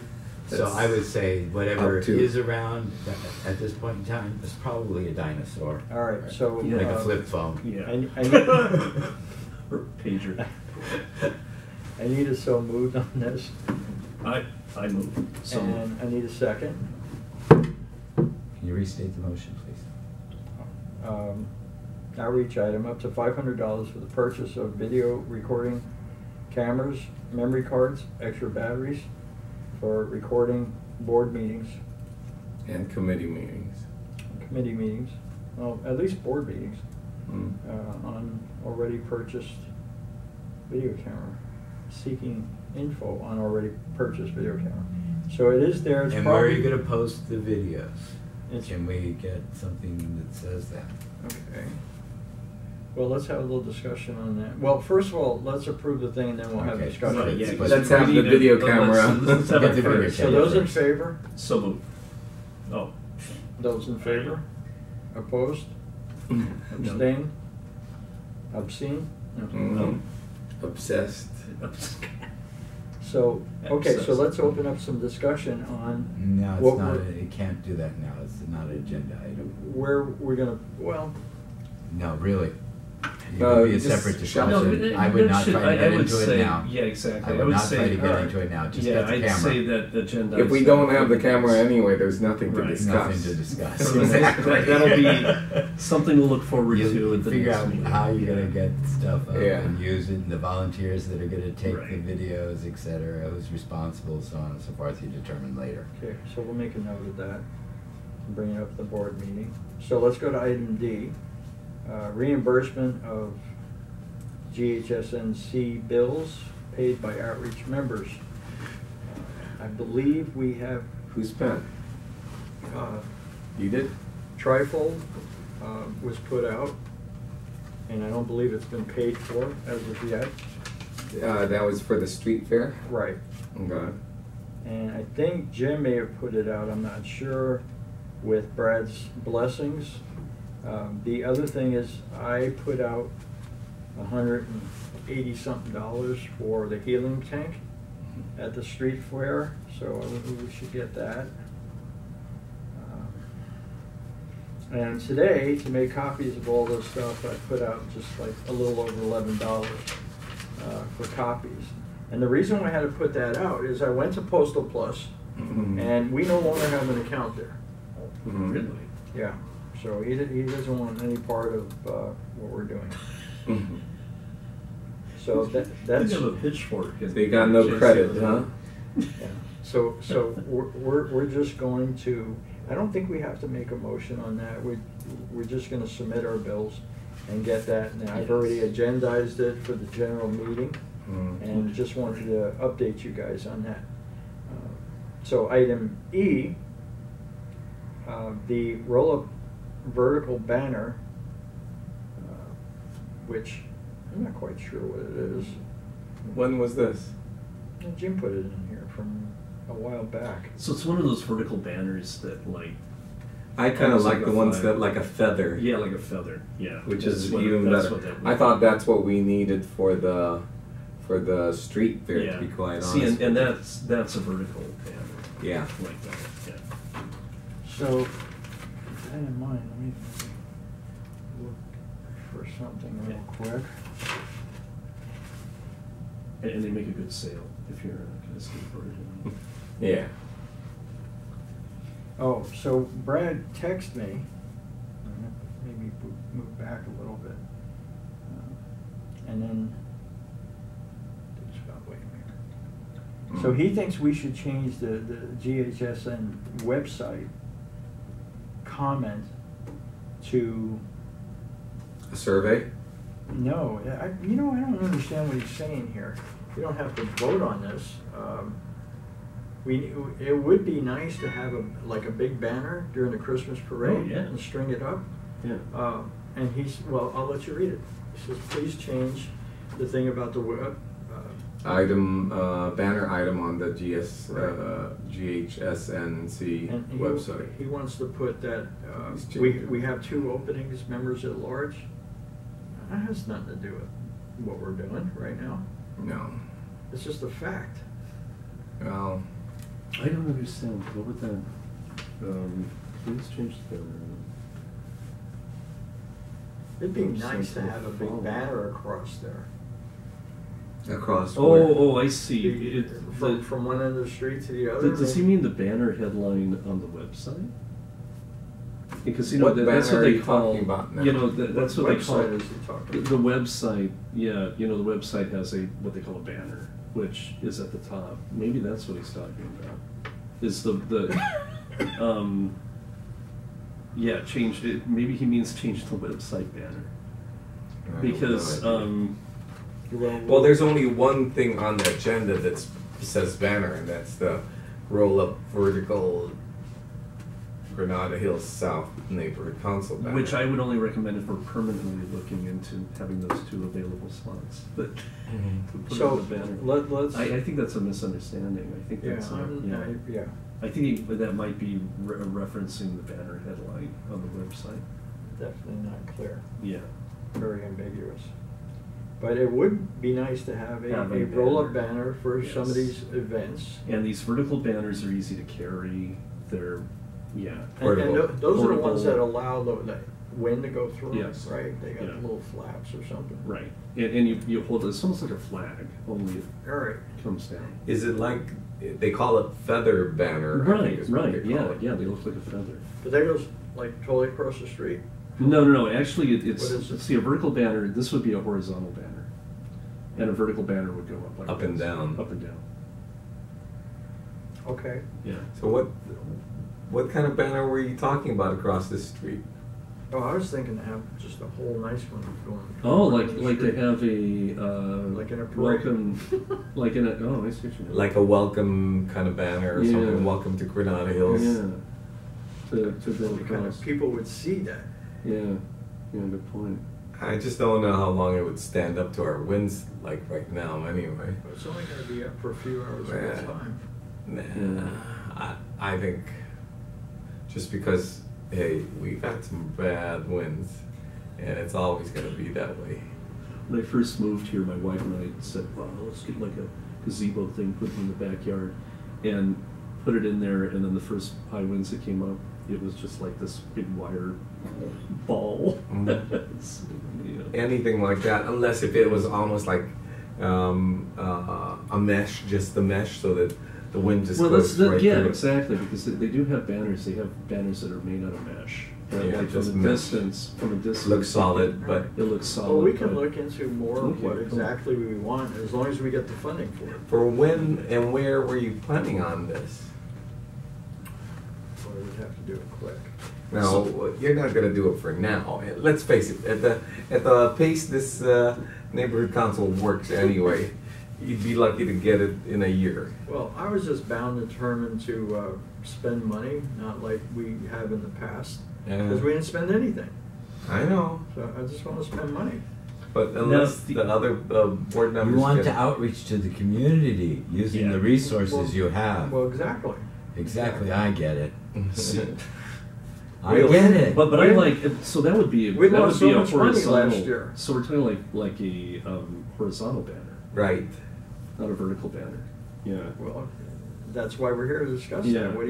So I would say whatever Up to- is around at this point in time is probably a dinosaur, all right, so Yeah. like a flip phone. Yeah. I Or pager. I need a so moved on this, I move. So and I need a second. Can you restate the motion, please? Outreach item, up to $500 for the purchase of video recording cameras, memory cards, extra batteries for recording board meetings, And committee meetings. committee meetings, well, at least board meetings, Mm. on already purchased video camera, seeking info on already purchased video camera. So it is there, it's And probably. where are you gonna post the videos? It's- Can we get something that says that? Okay. Well, let's have a little discussion on that. Well, first of all, let's approve the thing and then we'll have Okay. discussion. Right, yeah, But- Let's have the video camera. Let's have Get it the video first. So camera those in first. favor? So move. Oh. Those in favor? Opposed? Abstain? Obscene? Mhm. Obsessed. So, okay, so Obsessed. let's open up some discussion on No, it's What not, we're- it can't do that now, it's not an agenda item. where we're gonna, well, No, really. It would be a just separate shut- discussion. I would not try to get into it now. Yeah, exactly. I would not say, try to get alright. into it now, just yeah, get the I'd camera. say that agenda. If we don't have the camera anyway, there's nothing to Right. discuss. Nothing to discuss. So that'll be something to look forward to You at the figure next out meeting. how you're gonna get stuff up Yeah. and use it, and the volunteers that are gonna take Right. the videos, et cetera, who's responsible, so on and so forth, you determine later. okay, so we'll make a note of that and bring it up at the board meeting. So let's go to item D, reimbursement of GHSNC bills paid by outreach members. I believe we have Who spent? uh, You did? Trifold was put out, and I don't believe it's been paid for as of yet. That was for the street fair? Right. Okay. And I think Jim may have put it out, I'm not sure, with Brad's blessings. The other thing is, I put out $180-something for the healing tank at the street fair, so we should get that. And today, to make copies of all this stuff, I put out just like a little over $11 for copies. And the reason I had to put that out is I went to Postal Plus, Mhm. and we no longer have an account there. Mhm. Really? Yeah, so he doesn't want any part of what we're doing. Mhm. So that's, They have a pitchfork. So you got no credit, huh? yeah. So we're just going to, I don't think we have to make a motion on that. We're just gonna submit our bills and get that. And I've already agendized it for the general meeting, Mhm. and just wanted to update you guys on that. So item E, the roll-up vertical banner, which I'm not quite sure what it is. When was this? Jim put it in here from a while back. So it's one of those vertical banners that I kind of Almost like like the a ones flag. that like a feather. yeah, like a feather. Yeah. Which That's is what- even that's better. what that I thought that's what we needed for the street fair, yeah. to be quite See, honest. and that's a vertical banner. Yeah. Like that. Yeah. So, with that in mind, let me look for something real quick. And they make a good sale if you're a skateboarder. Yeah. Oh, so Brad texted me, maybe move back a little bit, and then, wait a minute. So he thinks we should change the GHSN website comment to, A survey? no, I don't understand what he's saying here. We don't have to vote on this. It would be nice to have like a big banner during the Christmas parade Oh, yeah. and string it up. Yeah. And well, I'll let you read it. He says, please change the thing about the web. Item, banner item on the GHSNC And website. he wants to put that, He's changing we it. have 2 openings, members at large. That has nothing to do with what we're doing right now. No. It's just a fact. Well, I don't understand. What would that? Please change the banner. It'd be Or nice to something have a big follow. banner across there. across where? Oh, I see. From one end of the street to the other. Does he mean the banner headline on the website? Because What that's banner what are they you call. talking about now? That's what they call. Website is he talking The about? website, yeah, the website has what they call a banner, which is at the top. Maybe that's what he's talking about. Is yeah, change it. Maybe he means change the website banner I have because no idea. Well, there's only one thing on the agenda that says banner, and that's the roll-up vertical Granada Hills South Neighborhood Council banner. which I would only recommend if we're permanently looking into having those 2 available spots. But to put So, on the banner, let's. I think that's a misunderstanding. I think Yeah, that's yeah. I think that might be referencing the banner headline on the website. Definitely not clear. Yeah. Very ambiguous. But it would be nice to have Have a a roll-up banner. banner for some of Yes. these events. And these vertical banners are easy to carry. They're, yeah. And those are the ones Portable. that allow the wind to go through, Yes. right? They got Yeah. little flaps or something. Right. And you hold it, it's almost like a flag, only it All right. comes down. Is it like they call it feather banner? I think Right, is what right, they call yeah, it. yeah, they look like a feather. But that goes like totally across the street. No, actually, it's, What is it? see, a vertical banner, this would be a horizontal banner. And a vertical banner would go up like Up and this. down. Up and down, Okay. yeah. So what kind of banner were you talking about across the street? Oh, I was thinking to have just a whole nice one going. Oh, around like the to street. have a, Like in a parade. welcome, like in a, oh, I see what you mean. Like a welcome kind of banner or Yeah. something? Welcome to Granada Hills. Yeah, to build The kind across. of people would see that. Yeah, good point. I just don't know how long it would stand up to our winds like right now. Anyway, But it's only going to be up for a few hours at a Yeah. time. nah. Yeah. I think just because hey, we've had some bad winds, and it's always going to be that way. When I first moved here, my wife and I said, "Wow, let's get like a gazebo thing, put it in the backyard," and put it in there. And then the first high winds that came up, it was just like this big wire ball. Mhm. It's, you know. Anything like that, unless if it was almost like a mesh, just the mesh, so that the wind just Well, goes that's right yeah, through it. exactly, because they do have banners. They have banners that are made out of mesh. And Yeah, like just from a mesh. distance, Looks solid, but it looks solid. Well, we can but- look into more of Okay, what cool. exactly we want, as long as we get the funding for it. for when and where were you planning on this? So we'd have to do it quick. No, you're not going to do it for now. Let's face it. At the pace this neighborhood council works anyway, you'd be lucky to get it in a year. Well, I was just bound and determined to spend money, not like we have in the past, because we didn't spend anything. I know, So I just want to spend money. but unless the- the other board members You want can- to outreach to the community using Yeah. the resources Well- you have. Well, exactly. Exactly, I get it. I Really? get it. But I like so that would be We that lost would be so a much money horizontal. last year. So we're talking like a horizontal banner, Right. not a vertical banner. Yeah. Well, that's why we're here to discuss Yeah, that. What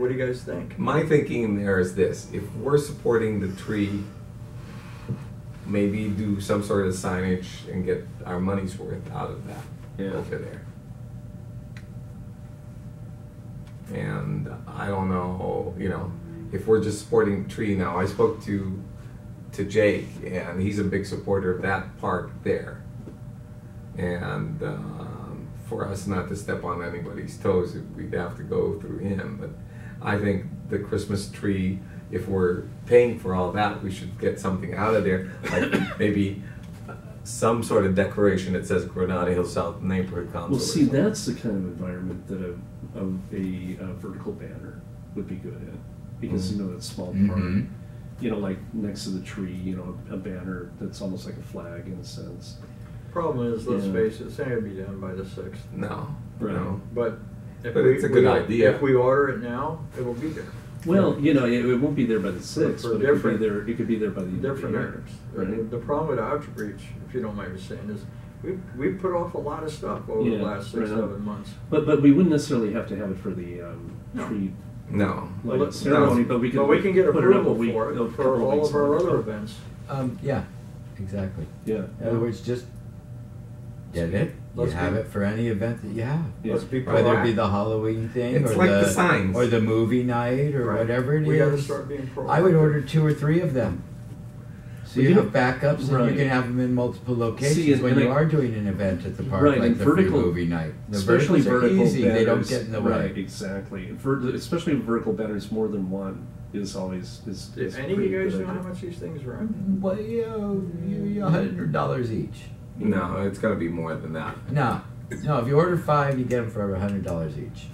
do you guys think? My thinking there is this: if we're supporting the tree, maybe do some sort of signage and get our money's worth out of that Yeah. over there. And I don't know, if we're just supporting the tree now. I spoke to Jake, and he's a big supporter of that park there. And for us not to step on anybody's toes, we'd have to go through him. But I think the Christmas tree, if we're paying for all that, we should get something out of there, like maybe some sort of decoration that says Granada Hills South Neighborhood Council. Well, or see, something. that's the kind of environment that a vertical banner would be good in, because that small part, Mhm. like next to the tree, a banner that's almost like a flag in a sense. Problem is, let's Yeah. face it, it's not going to be done by the 6th. No, Right. no. But But it's a good idea. If we order it now, it will be there. Well, it won't be there by the 6th, For but it could different- be there. It could be there by the end of the Different year, items. right? The problem with outreach, if you don't mind me saying, is we put off a lot of stuff over the Yeah, last 6, right on. 7 months. But we wouldn't necessarily have to have it for the No. tree No. lighting Well, ceremony, no. but we But we can get put it up approval a week, for a it couple for all weeks of our later. other events. Yeah, exactly. Yeah. In other words, just get it. You Let's have be- it for any event that you have. Yeah. Let's be Whether it be proactive. the Halloween thing, It's or like the signs. or the movie night, or Right. whatever it is. We gotta start being proactive. I would order 2 or 3 of them, so We you do- have backups, and Right. you can have them in multiple locations See, and- when and you I- are doing an event at the park, Right, like and the free vertical- movie night. The Especially verticals are vertical easy; banners, they don't get in the way. Right, exactly. Especially vertical banners, more than one is always is. Did is any of pretty you guys good know idea. how much these things run? Well, $100 each. No, it's going to be more than that. No, if you order 5, you get them for $100 each.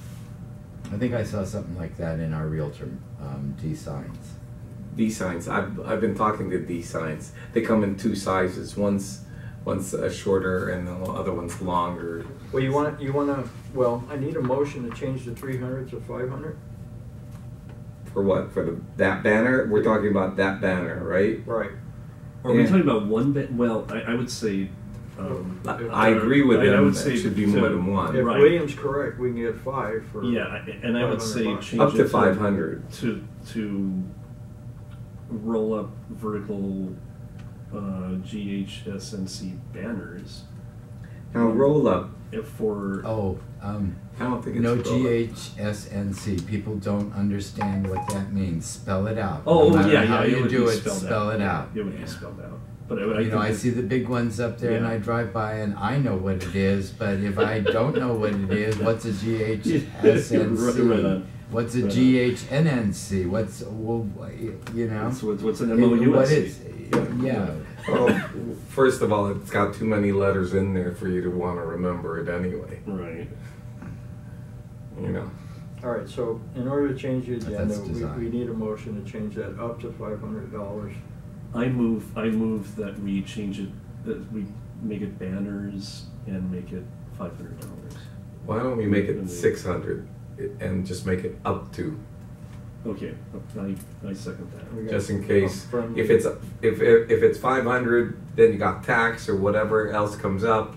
I think I saw something like that in our realtor D signs. D signs. I've been talking to D signs. They come in 2 sizes. One's shorter and the other one's longer. Well, you want to, well, I need a motion to change the 300 to 500. For what? For that banner? We're talking about that banner, right? Right. Are we Yeah. talking about one? Well, I would say I agree with I him. would That say should be to- more than one. If Right. William's correct, we can get 5 for. Yeah, and I would say $500. change Up to it 500. to roll up vertical GHSNC banners. Now roll up. If for Oh, I don't think it's no roll up. GHSNC. People don't understand what that means. Spell it out. oh no matter yeah, how it you would do be it, spelled spell out. it out. It would Yeah. be spelled out. But I You know, think I it's- see the big ones up there, and Yeah. I drive by, and I know what it is. But if I don't know what it is, what's a GHSNC? Right on. What's a Right on. GHNNC? What's well, you know? What's an It- MOUSC? What is? Yeah. Well, first of all, it's got too many letters in there for you to want to remember it anyway. Right. You know. All right, so in order to change the But agenda, that's design. we need a motion to change that up to $500. I move that we change it, that we make it banners and make it $500. Why don't we make it 600 and just make it up to, Okay, I second that. We got just in case. a friendly- If it's 500, then you got tax or whatever else comes up.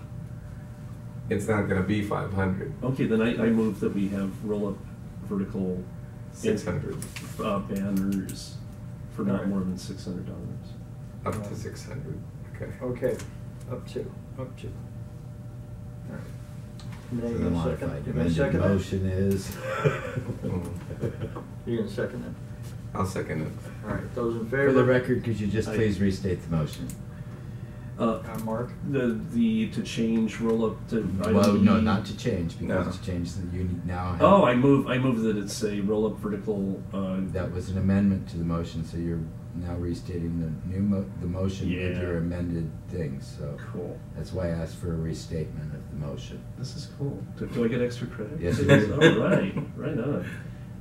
It's not going to be 500. Okay, then I move that we have roll up vertical 600 banners for not Alright. more than $600. up to 600. Okay. Okay, up to. All right. So Renee, the you gonna modified second? You gonna amended second that? motion is. Mm. You gonna second it? I'll second it. All right, those in favor? For the record, could you just I- please restate the motion? Mark? The to change roll up to item Well, no, E. not to change, because No. to change the you now have. Oh, I move that it's a roll up vertical. That was an amendment to the motion, so you're now restating the the motion with Yeah. your amended things, so. Cool. That's why I asked for a restatement of the motion. This is cool. Do I get extra credit? Yes, you do. All right, right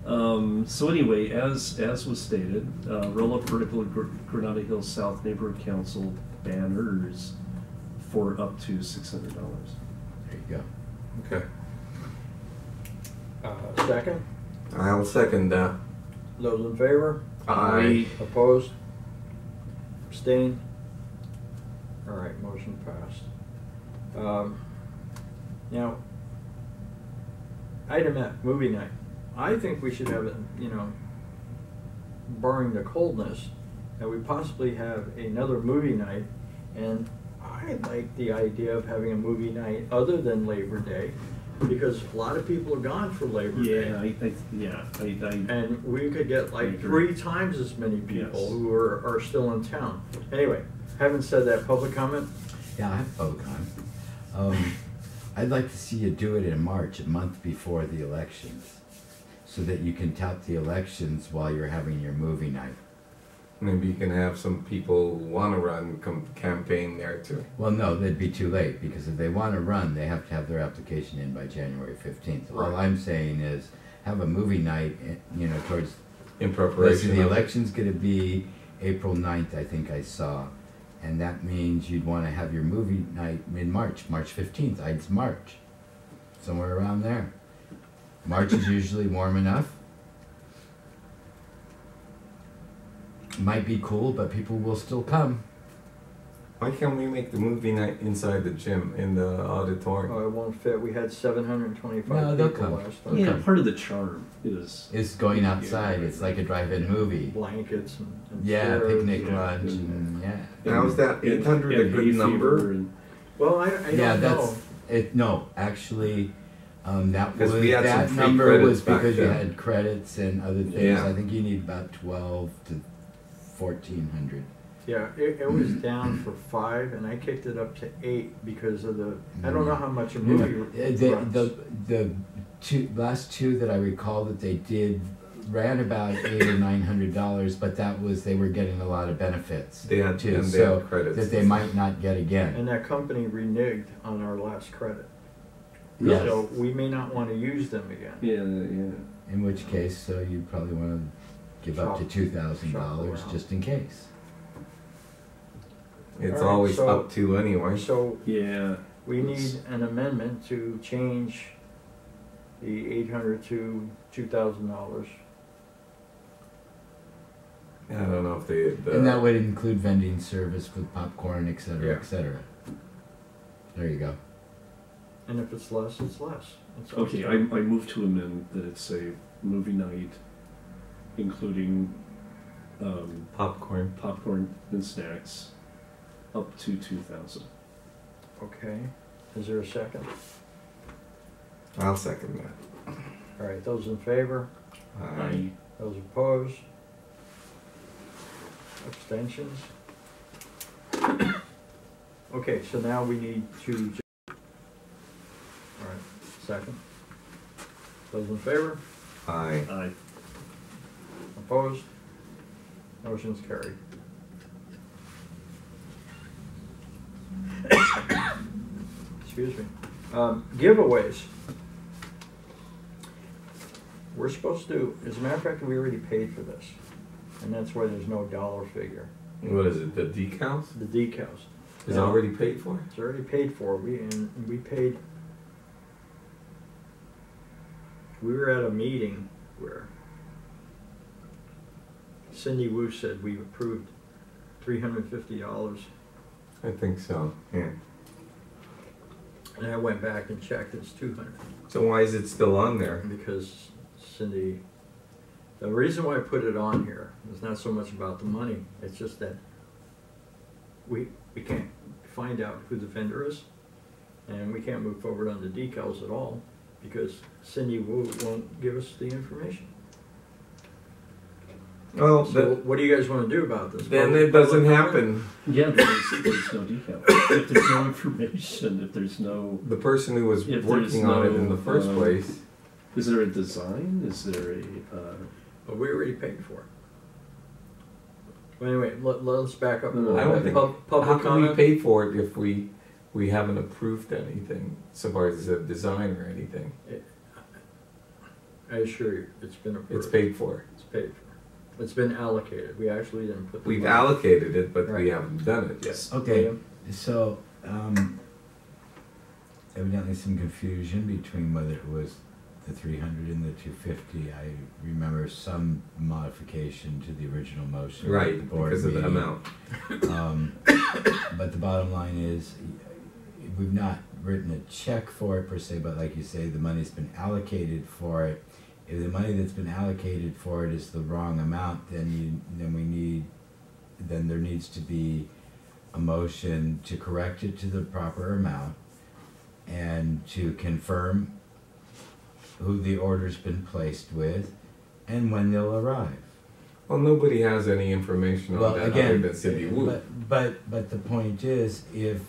on. So anyway, as was stated, roll up vertical Granada Hills South Neighborhood Council banners for up to $600. There you go. Okay. Second? I'll second that. Those in favor? Aye. Opposed? Abstained? All right, motion passed. Now, item F, movie night. I think we should have it, barring the coldness, that we possibly have another movie night. And I like the idea of having a movie night other than Labor Day, because a lot of people are gone for Labor Day. Yeah, And we could get I like agree. 3 times as many people Yes. who are still in town. Anyway, having said that, public comment? Yeah, I have public comment. I'd like to see you do it in March, a month before the elections, so that you can tout the elections while you're having your movie night. Maybe you can have some people who want to run campaign there too. Well, no, they'd be too late, because if they want to run, they have to have their application in by January 15th. All Right. I'm saying is, have a movie night, towards, In let's see, preparation. the of it. election's gonna be April 9th, I think I saw. And that means you'd wanna have your movie night mid-March, March 15th, it's March, somewhere around there. March is usually warm enough. Might be cool, but people will still come. Why can't we make the movie night inside the gym, in the auditorium? Oh, it won't fit. We had 725 No, they'll people come. last time. Yeah, part of the charm is It's going outside, it's like a drive-in movie. Blankets and Yeah, chairs. picnic yeah, lunch, and- and yeah. Now, is that and- 800 a and good hay number? fever and- Well, I Yeah, don't know. that's, no, actually, that 'Cause was, we had some that free number credits was back because you then. had credits and other things. Yeah. I think you need about 12 to 1400. Yeah, it was down for 5, and I kicked it up to 8 because of the. I don't know how much a movie runs. The last two that I recall that they did ran about $800 or $900, but that was, they were getting a lot of benefits They had- too, and they so had credits. that they might not get again. And that company reneged on our last credit. Yes. So we may not want to use them again. Yeah. In which case, so you probably want to give up to Shop $2,000 around. just in case. It's All right, always so- up to anyway. So Yeah. we need an amendment to change the 800 to $2,000. I don't know if they. And that would include vending service with popcorn, et cetera, Yeah. et cetera. There you go. And if it's less, it's less. It's Okay, I move to amend that it's a movie night, including Popcorn. popcorn and snacks, up to 2,000. Okay. Is there a second? I'll second that. All right, those in favor? Aye. Those opposed? Abstentions? Okay, so now we need to... All right, second. Those in favor? Aye. Aye. Opposed? Motion's carried. Excuse me. Giveaways. We're supposed to, as a matter of fact, we already paid for this. And that's why there's no dollar figure. What is it? The decals? The decals. Is already paid for? It's already paid for. We paid. We were at a meeting where Cindy Wu said we approved $350. I think so. Yeah. And I went back and checked. It's $200 So why is it still on there? because Cindy. The reason why I put it on here is not so much about the money. It's just that we can't find out who the vendor is, and we can't move forward on the decals at all because Cindy won't give us the information. Well, So what do you guys want to do about this? then it doesn't happen. Yeah, there's no decal. If there's no information, if there's no... The person who was If there's working on it in no, the first place. Is there a design? Is there a... But we already paid for it. Well, anyway, let's back up a No, little I don't bit. think. Public How can comment? we pay for it if we haven't approved anything so far as a design or anything? I assure you, it's been approved. It's paid for. It's paid for. It's been allocated. We actually didn't put the We've money. allocated it, but we Right. haven't done it yet. Okay, William? so, evidently some confusion between whether it was the 300 and the 250. I remember some modification to the original motion. at Right, the board because of the meeting. amount. But the bottom line is, we've not written a check for it per se, but like you say, the money's been allocated for it. If the money that's been allocated for it is the wrong amount, then there needs to be a motion to correct it to the proper amount and to confirm who the order's been placed with and when they'll arrive. Well, nobody has any information on that other than Cindy Wu. But the point is, if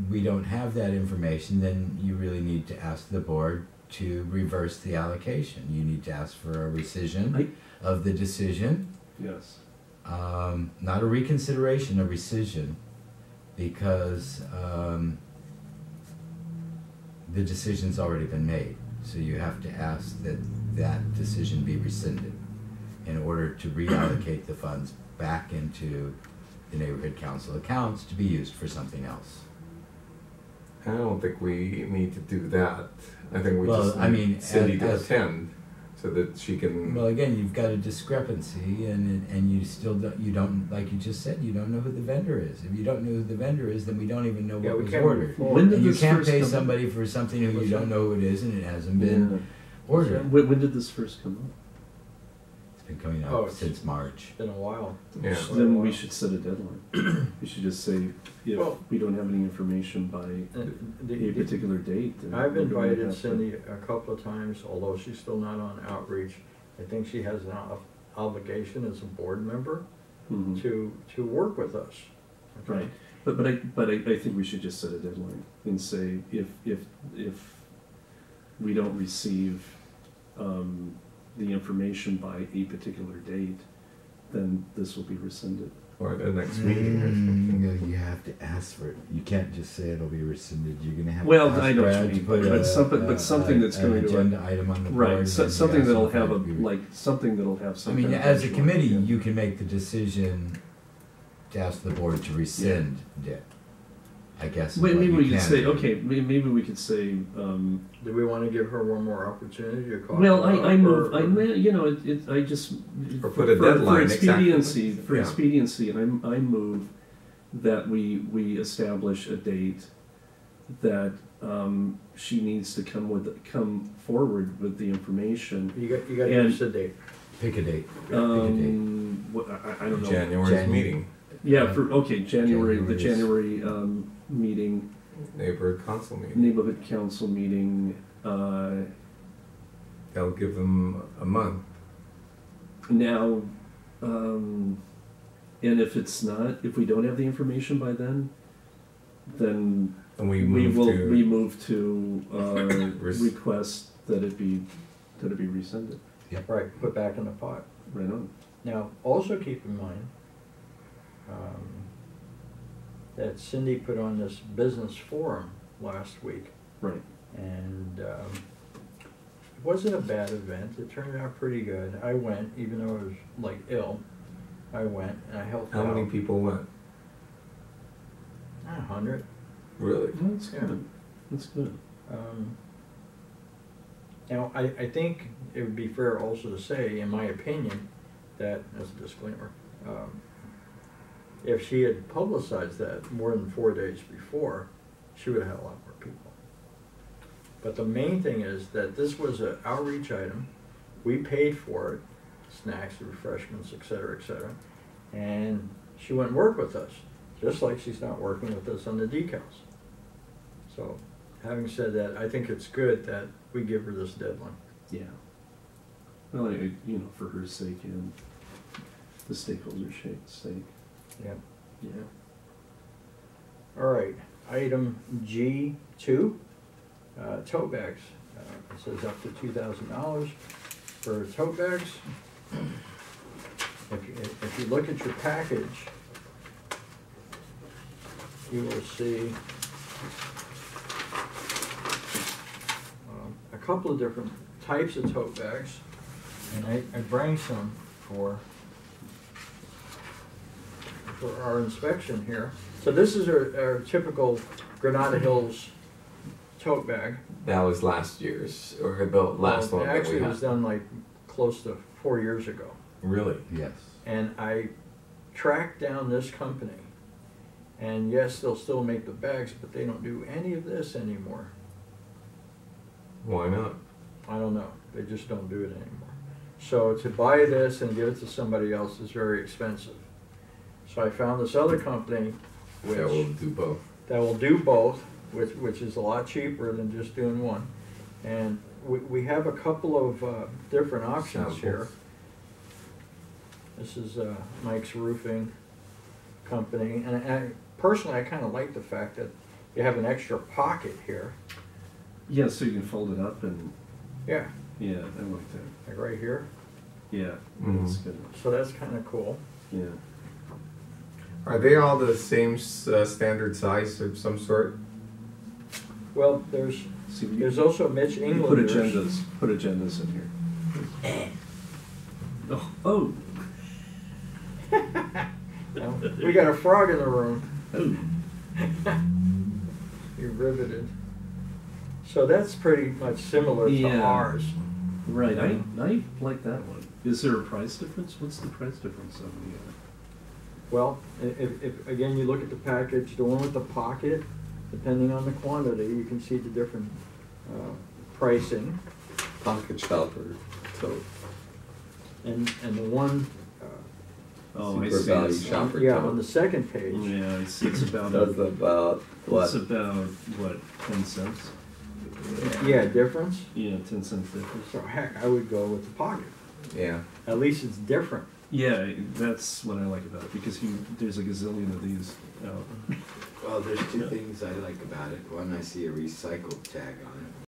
we don't have that information, then you really need to ask the board to reverse the allocation. You need to ask for a rescission of the decision. Yes. Not a reconsideration, a rescission, because the decision's already been made. So you have to ask that that decision be rescinded in order to reallocate the funds back into the neighborhood council accounts to be used for something else. I don't think we need to do that. I think we Well, just I need mean, Cindy to as- attend so that she can. Well, again, you've got a discrepancy, and you still don't, like you just said, you don't know who the vendor is. If you don't know who the vendor is, then we don't even know Yeah, what we was can't ordered. move forward. When did And you this can't first pay come up? somebody for something who you What's don't that? know who it is and it hasn't been ordered. When did this first come up? It's been coming Oh, up since March. It's been a while. Yeah. Then we should set a deadline. We should just say, if Well- we don't have any information by a particular date. then I've we don't invited have to- Cindy a couple of times, although she's still not on outreach. I think she has an obligation as a board member Mhm. to work with us. Okay? Right, but I think we should just set a deadline and say, if we don't receive the information by a particular date, then this will be rescinded. Or the next meeting or something. You have to ask for it. You can't just say it'll be rescinded. You're gonna have Well, to ask I know what you Brad to mean, put but something that's an going to- agenda item on the board. Right, and so, then you something ask that'll them have for a, it to be- like, something that'll have some. I mean, kind of as a benchmark, committee, yeah. you can make the decision to ask the board to rescind it. I guess. is Wait, what maybe you we could can say, do. okay, maybe we could say, Do we want to give her one more opportunity to call? well, her up, I move, or- you know, I just. Or put a deadline, For expediency, exactly. for Yeah. expediency, I move that we establish a date that she needs to come forward with the information. You got to And- give us a date. Pick a date. Pick a date. I don't know. January's meeting, Yeah, January, the January's- January meeting, neighborhood council meeting. neighborhood council meeting. That'll give them a month. Now, and if we don't have the information by then And we we move move to to request that it be rescinded. Right, put back in the pot. Right on. Now, also keep in mind that Cindy put on this business forum last week, Right. and it wasn't a bad event. It turned out pretty good. I went, even though I was like ill. I went and I helped How out. many people went? 100. Really? That's Yeah. good. That's good. Now, I think it would be fair also to say, in my opinion, that, as a disclaimer, if she had publicized that more than 4 days before, she would have had a lot more people. But the main thing is that this was an outreach item. We paid for it, snacks, refreshments, et cetera, and she went and worked with us, just like she's not working with us on the decals. So, having said that, I think it's good that we give her this deadline. Yeah. Well, for her sake and the stakeholders' sake. Yeah. Yeah. All right, item G2, tote bags. It says up to $2,000 for tote bags. If you look at your package, you will see a couple of different types of tote bags, and I bring some for our inspection here. So this is our typical Granada Hills tote bag. That was last year's, or the last one that Actually, we it was had. done like close to 4 years ago. Really? Yes. And I tracked down this company. And yes, they'll still make the bags, but they don't do any of this anymore. Why not? I don't know. They just don't do it anymore. So to buy this and give it to somebody else is very expensive. So I found this other company which That will do both. do both, which is a lot cheaper than just doing one. And we have a couple of different options here. This is Mike's Roofing Company, and personally, I kind of like the fact that you have an extra pocket here. Yeah, so you can fold it up and, Yeah, yeah, I like that. like right here. Yeah, Mhm. that's good. So that's kind of cool. Yeah. Are they all the same standard size of some sort? Well, there's See, also Mitch you Englander's. put agendas in here. Oh. Well, we got a frog in the room. Oh. You're riveted. So that's pretty much similar to Yeah. ours. Right, I like that one. Is there a price difference? What's the price difference on the Well, if again you look at the package, the one with the pocket, depending on the quantity, you can see the different pricing. Pocket shopper, tote. And the one, Oh, I Super see. value It's- shopper yeah, tote. on the second page. Yeah, I see. It's about That's about It's about what, 10 cents? Yeah, difference. Yeah, 10 cents difference. So heck, I would go with the pocket. Yeah. At least it's different. Yeah, that's what I like about it because there's a gazillion of these out. Well, there's two things I like about it. One, I see a recycled tag on it.